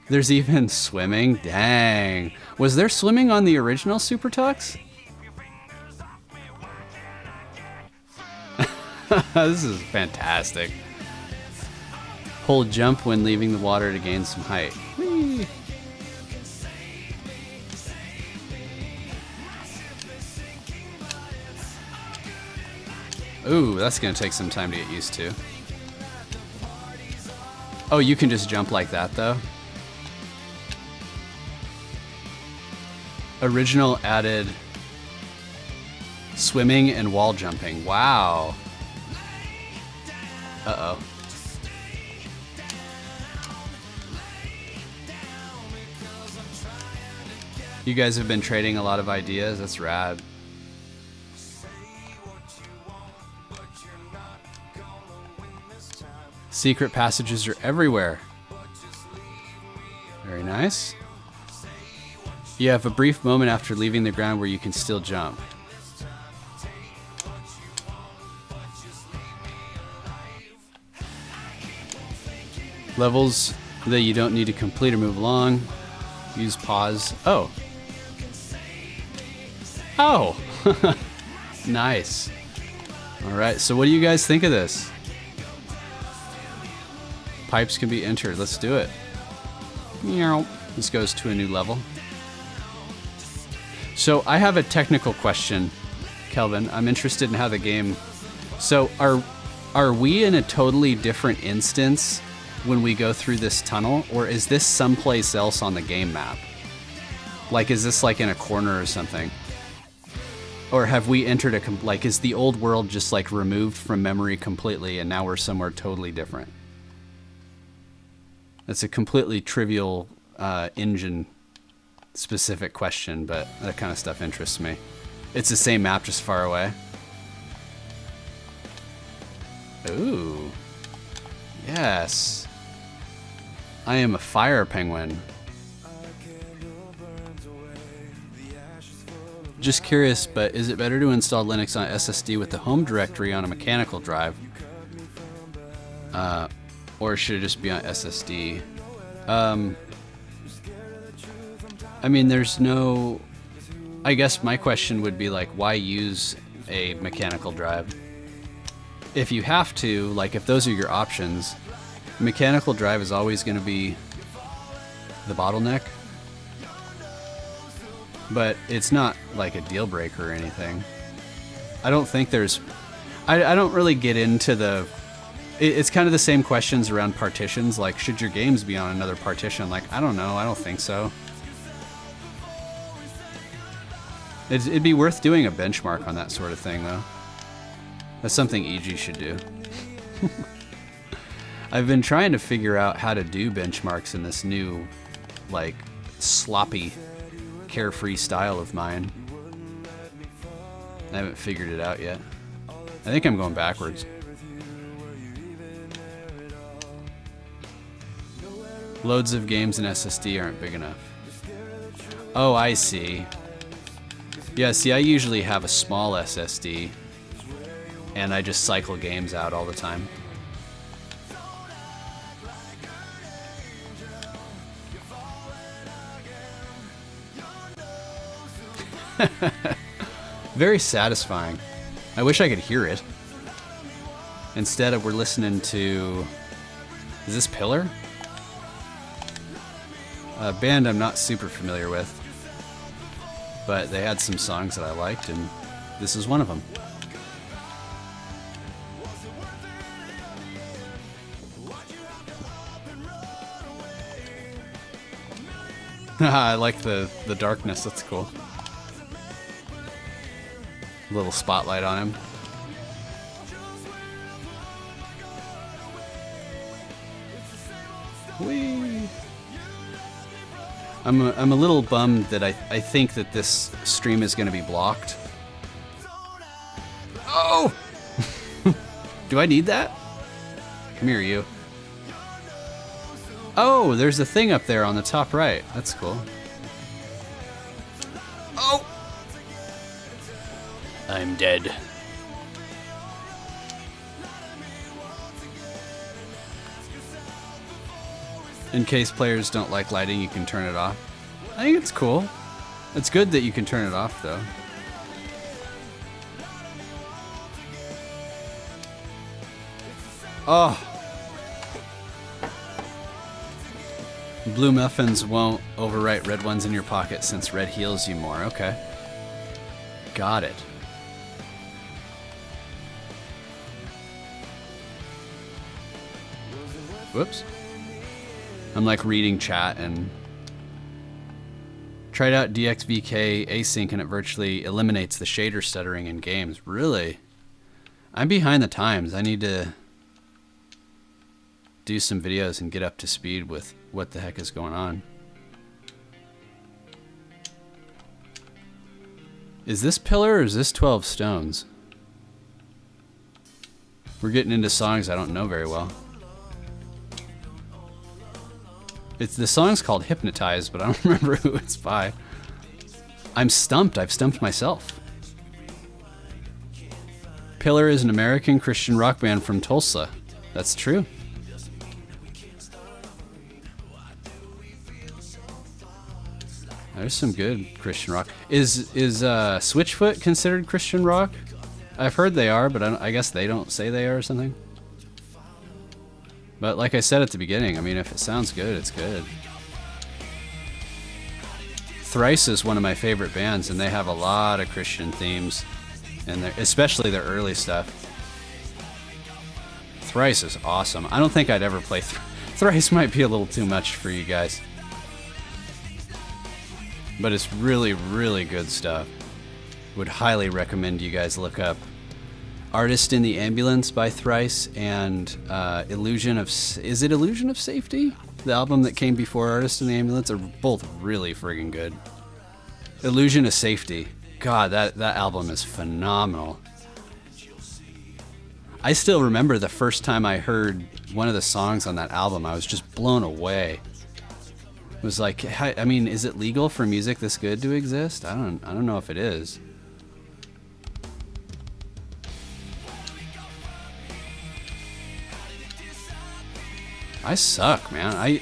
There's even swimming. Dang. Was there swimming on the original SuperTux? This is fantastic. Hold jump when leaving the water to gain some height. Whee! Ooh, that's gonna take some time to get used to. Oh, you can just jump like that though? Original added swimming and wall jumping. Wow. Uh-oh. You guys have been trading a lot of ideas. That's rad. Secret passages are everywhere. Very nice. You have a brief moment after leaving the ground where you can still jump. Levels that you don't need to complete or move along. Use pause. Oh. Oh. Nice. All right, so what do you guys think of this? Pipes can be entered. Let's do it. This goes to a new level. So I have a technical question, Kelvin. I'm interested in how the game... So are we in a totally different instance when we go through this tunnel, or is this someplace else on the game map? Like, is this like in a corner or something? Or have we entered a... Like, is the old world just like removed from memory completely and now we're somewhere totally different? That's a completely trivial engine-specific question, but that kind of stuff interests me. It's the same map, just far away. Ooh. Yes. I am a fire penguin. Just curious, but is it better to install Linux on SSD with the home directory on a mechanical drive? Or should it just be on SSD? I mean, there's no... I guess my question would be like, why use a mechanical drive? If you have to, like if those are your options, mechanical drive is always going to be the bottleneck. But it's not like a deal breaker or anything. I don't think there's... I don't really get into the... It's kind of the same questions around partitions, like should your games be on another partition? Like, I don't know, I don't think so. It'd be worth doing a benchmark on that sort of thing, though. That's something Egee should do. I've been trying to figure out how to do benchmarks in this new, like, sloppy, carefree style of mine. I haven't figured it out yet. I think I'm going backwards. Loads of games in SSD aren't big enough. Oh, I see. Yeah, see, I usually have a small SSD, and I just cycle games out all the time. Very satisfying. I wish I could hear it. Instead of we're listening to... Is this Pillar? A band I'm not super familiar with, but they had some songs that I liked, and this is one of them. I like the darkness, that's cool. A little spotlight on him. Whee! I'm a little bummed that I think that this stream is going to be blocked. Oh! Do I need that? Come here, you. Oh, there's a thing up there on the top right. That's cool. Oh! I'm dead. In case players don't like lighting, you can turn it off. I think it's cool. It's good that you can turn it off, though. Oh! Blue muffins won't overwrite red ones in your pocket since red heals you more. Okay. Got it. Whoops. I'm like reading chat and tried out DXVK async and it virtually eliminates the shader stuttering in games. Really? I'm behind the times. I need to do some videos and get up to speed with what the heck is going on. Is this Pillar or is this 12 Stones? We're getting into songs I don't know very well. The song's called Hypnotize, but I don't remember who it's by. I'm stumped. I've stumped myself. Pillar is an American Christian rock band from Tulsa. That's true. There's some good Christian rock. Is Switchfoot considered Christian rock? I've heard they are, but I guess they don't say they are or something. But like I said at the beginning, I mean, if it sounds good, it's good. Thrice is one of my favorite bands, and they have a lot of Christian themes, and especially their early stuff. Thrice is awesome. I don't think I'd ever play Thrice. Might be a little too much for you guys, but it's really, really good stuff. Would highly recommend you guys look up Artist in the Ambulance by Thrice and Illusion of Safety? The album that came before Artist in the Ambulance are both really friggin' good. Illusion of Safety. God, that album is phenomenal. I still remember the first time I heard one of the songs on that album. I was just blown away. It was like, I mean, is it legal for music this good to exist? I don't know if it is. I suck, man.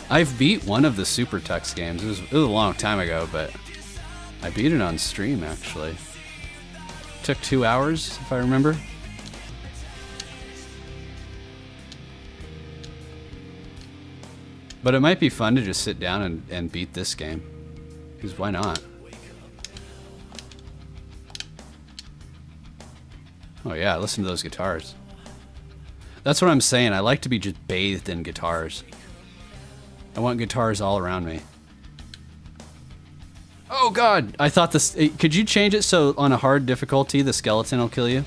I've beat one of the SuperTux games. It was a long time ago, but I beat it on stream, actually. Took 2 hours, if I remember. But it might be fun to just sit down and beat this game. Because why not? Oh yeah, listen to those guitars. That's what I'm saying. I like to be just bathed in guitars. I want guitars all around me. Oh god! I thought this... Could you change it so on a hard difficulty the skeleton will kill you?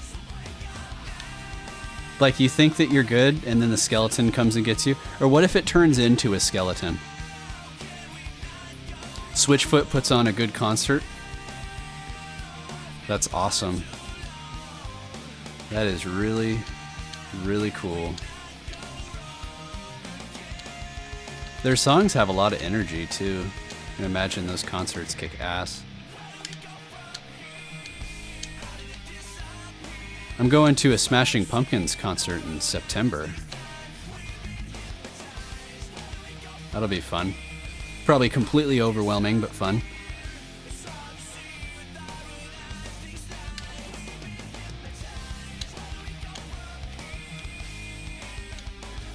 Like you think that you're good and then the skeleton comes and gets you? Or what if it turns into a skeleton? Switchfoot puts on a good concert. That's awesome. That is really, really cool. Their songs have a lot of energy too. You can imagine those concerts kick ass. I'm going to a Smashing Pumpkins concert in September. That'll be fun. Probably completely overwhelming, but fun.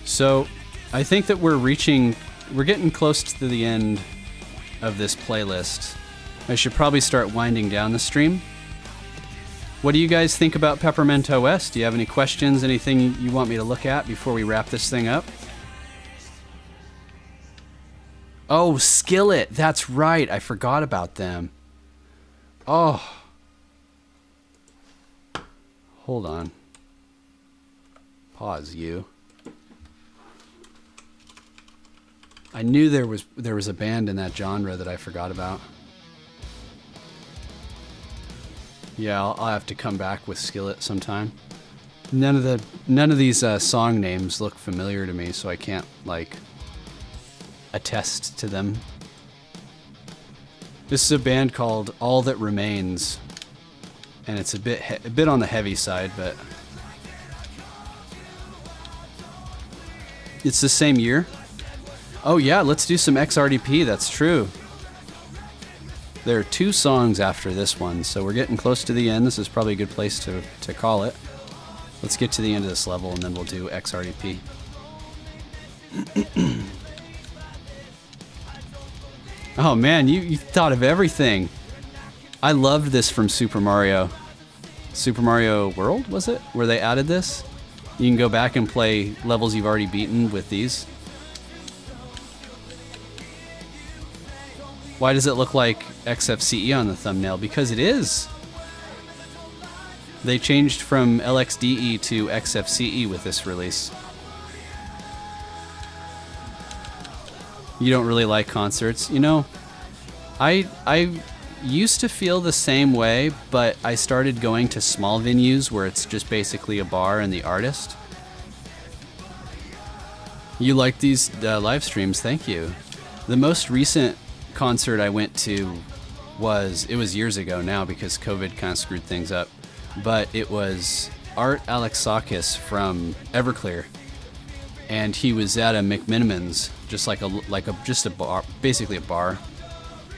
So, I think that we're getting close to the end of this playlist. I should probably start winding down the stream. What do you guys think about PeppermintOS? Do you have any questions, anything you want me to look at before we wrap this thing up? Oh, Skillet, that's right. I forgot about them. Oh. Hold on. Pause, you. I knew there was a band in that genre that I forgot about. Yeah, I'll have to come back with Skillet sometime. None of these song names look familiar to me, so I can't like attest to them. This is a band called All That Remains, and it's a bit on the heavy side, but it's the same year. Oh yeah, let's do some XRDP. That's true. There are 2 songs after this one, so we're getting close to the end. This is probably a good place to call it. Let's get to the end of this level, and then we'll do XRDP. Oh man, you thought of everything. I loved this from Super Mario. Super Mario World, was it? Where they added this? You can go back and play levels you've already beaten with these. Why does it look like XFCE on the thumbnail? Because it is. They changed from LXDE to XFCE with this release. You don't really like concerts? You know, I used to feel the same way, but I started going to small venues where it's just basically a bar and the artist. You like these live streams? Thank you. The most recent concert I went to was years ago now because COVID kind of screwed things up, but it was Art Alexakis from Everclear, and he was at a McMiniman's, just a bar, basically a bar,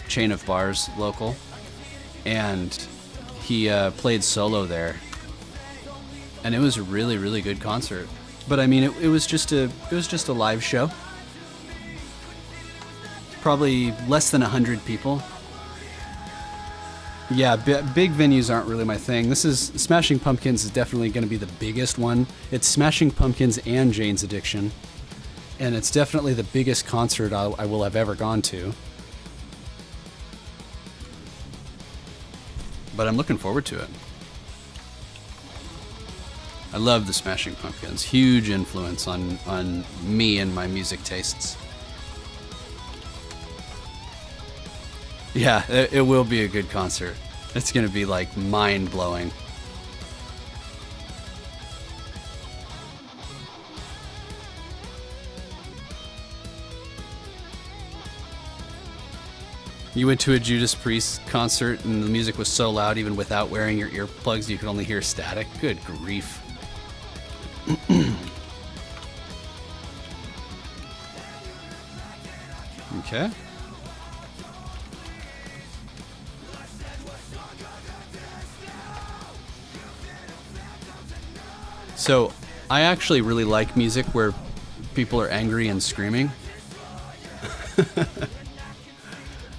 chain of bars, local, and he played solo there, and it was a really, really good concert. But I mean, it was just a live show. Probably less than 100 people. Yeah, big venues aren't really my thing. This is Smashing Pumpkins is definitely going to be the biggest one. It's Smashing Pumpkins and Jane's Addiction, and it's definitely the biggest concert I will have ever gone to. But I'm looking forward to it. I love the Smashing Pumpkins. Huge influence on me and my music tastes. Yeah, it will be a good concert. It's going to be like mind-blowing. You went to a Judas Priest concert and the music was so loud even without wearing your earplugs you could only hear static? Good grief. Okay. So, I actually really like music where people are angry and screaming.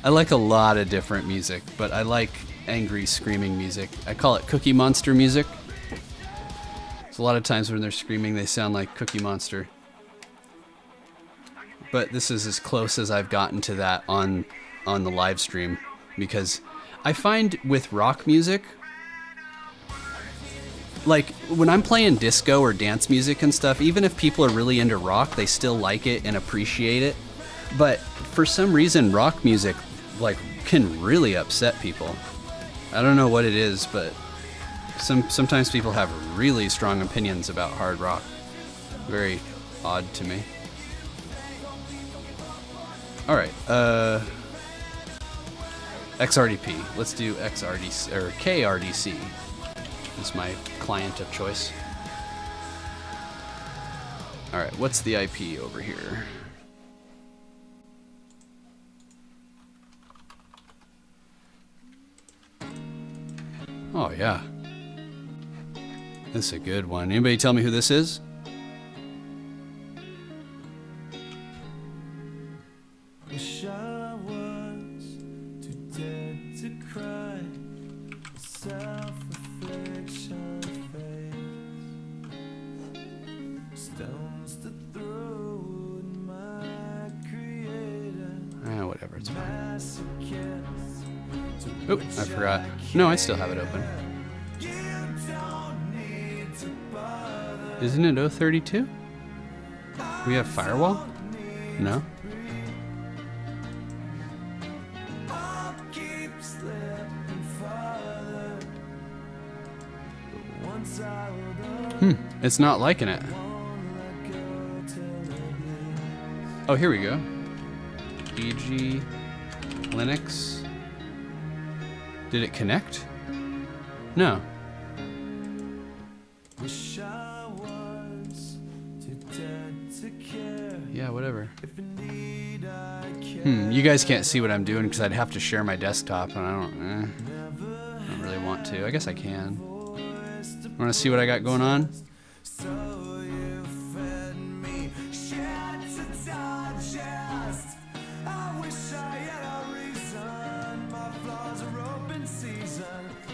I like a lot of different music, but I like angry, screaming music. I call it Cookie Monster music. So a lot of times when they're screaming, they sound like Cookie Monster. But this is as close as I've gotten to that on the live stream, because I find with rock music, like when I'm playing disco or dance music and stuff, even if people are really into rock, they still like it and appreciate it. But for some reason, rock music like can really upset people. I don't know what it is, but sometimes people have really strong opinions about hard rock. Very odd to me. All right, XRDP. Let's do XRDC or KRDC. Is my client of choice. All right, what's the IP over here? Oh yeah, this is a good one. Anybody tell me who this is? Wish I was too dead to cry. Self-reflection face. Stones to throw at my creator. Whatever, it's fine. Oh, I forgot. No, I still have it open. Isn't it 032? We have firewall? No. It's not liking it. Oh, here we go. Egee Linux. Did it connect? No. Yeah, whatever. You guys can't see what I'm doing because I'd have to share my desktop, and I don't really want to. I guess I can. Want to see what I got going on?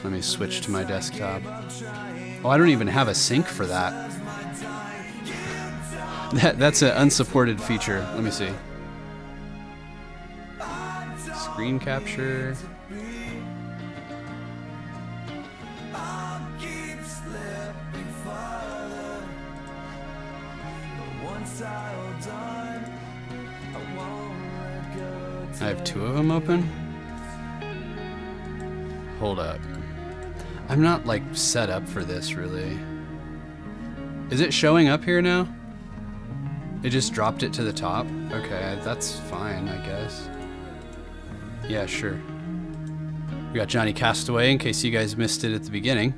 Let me switch to my desktop. Oh, I don't even have a sync for that. That's an unsupported feature. Let me see. Screen capture. I have two of them open. Hold up. I'm not like set up for this really. Is it showing up here now? It just dropped it to the top? Okay, that's fine, I guess. Yeah, sure. We got Johnny Castaway in case you guys missed it at the beginning.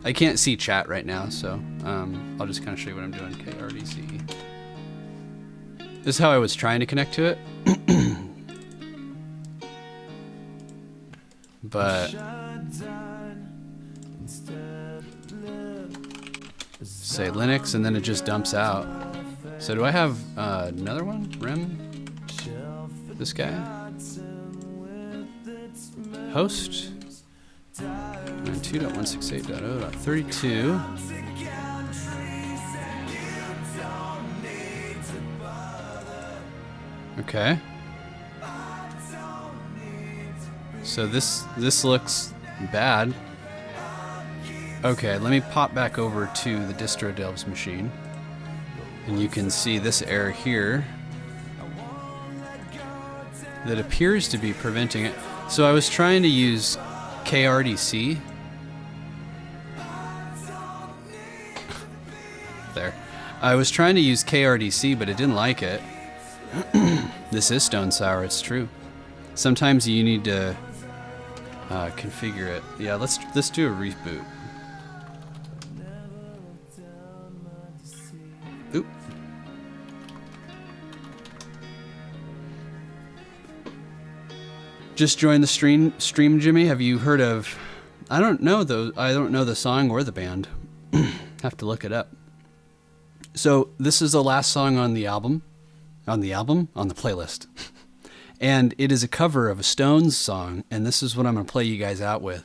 I can't see chat right now, so I'll just kind of show you what I'm doing. KRDC. This is how I was trying to connect to it. but say Linux, and then it just dumps out. So do I have another one? Rem? This guy? Host? 92.168.0.32. Okay. So this looks bad. Okay, let me pop back over to the Distro Delves machine. And you can see this error here that appears to be preventing it. So I was trying to use KRDC. There. I was trying to use KRDC, but it didn't like it. This is Stone Sour, it's true. Sometimes you need to configure it. Yeah, let's do a reboot. Oop. Just joined the stream, Jimmy. Have you heard of? I don't know though. I don't know the song or the band. Have to look it up. So this is the last song on the album. On the playlist. And it is a cover of a Stones song, and this is what I'm going to play you guys out with.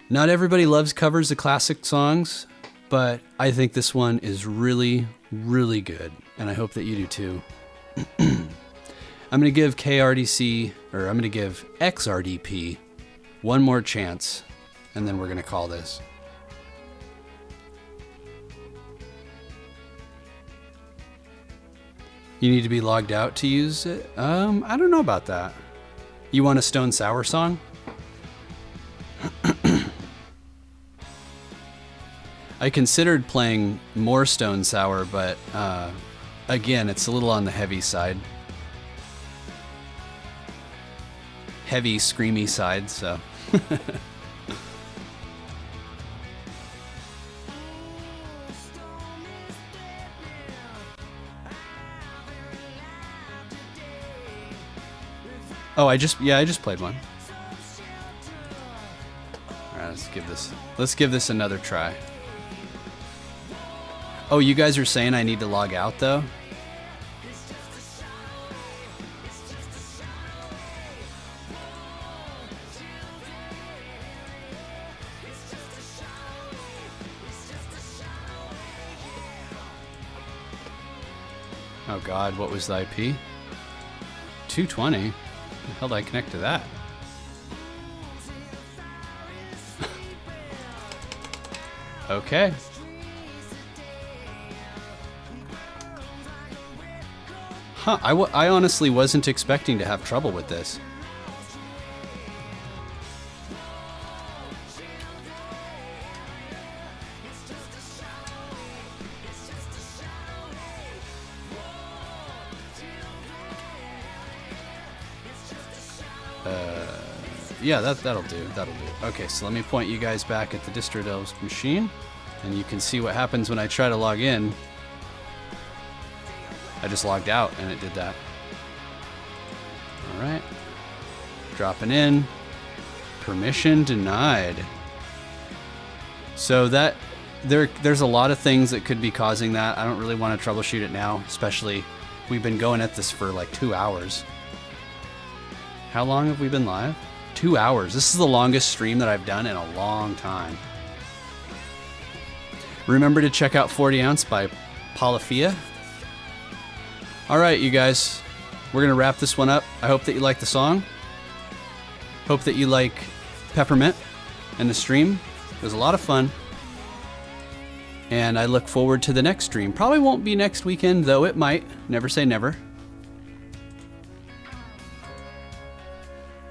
Not everybody loves covers of classic songs, but I think this one is really, really good, and I hope that you do too. I'm going to give KRDC, or I'm going to give XRDP one more chance, and then we're going to call this. You need to be logged out to use it? I don't know about that. You want a Stone Sour song? I considered playing more Stone Sour, but again, it's a little on the heavy side. Heavy, screamy side, so. Oh, I just played one. All right, let's give this another try. Oh, you guys are saying I need to log out though? Oh God, what was the IP? 220? How the hell did I connect to that? Okay. Huh, I honestly wasn't expecting to have trouble with this. Yeah, that'll do. Okay, so let me point you guys back at the Distro Delves machine, and you can see what happens when I try to log in. I just logged out, and it did that. All right. Dropping in. Permission denied. So there's a lot of things that could be causing that. I don't really want to troubleshoot it now, especially we've been going at this for like 2 hours. How long have we been live? 2 hours. This is the longest stream that I've done in a long time. Remember to check out 40 Ounce by Polyphia. All right, you guys. We're going to wrap this one up. I hope that you like the song. Hope that you like Peppermint and the stream. It was a lot of fun. And I look forward to the next stream. Probably won't be next weekend, though it might. Never say never.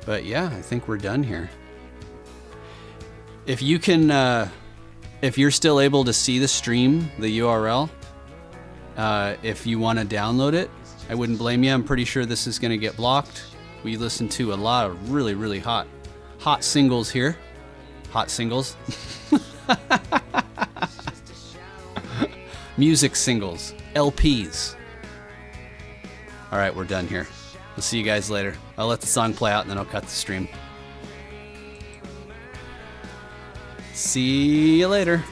But yeah, I think we're done here. If you can, if you're still able to see the stream, the URL, if you want to download it, I wouldn't blame you. I'm pretty sure this is going to get blocked. We listen to a lot of really, really hot singles here. Hot singles. Music singles. LPs. All right, we're done here. We'll see you guys later. I'll let the song play out and then I'll cut the stream. See you later.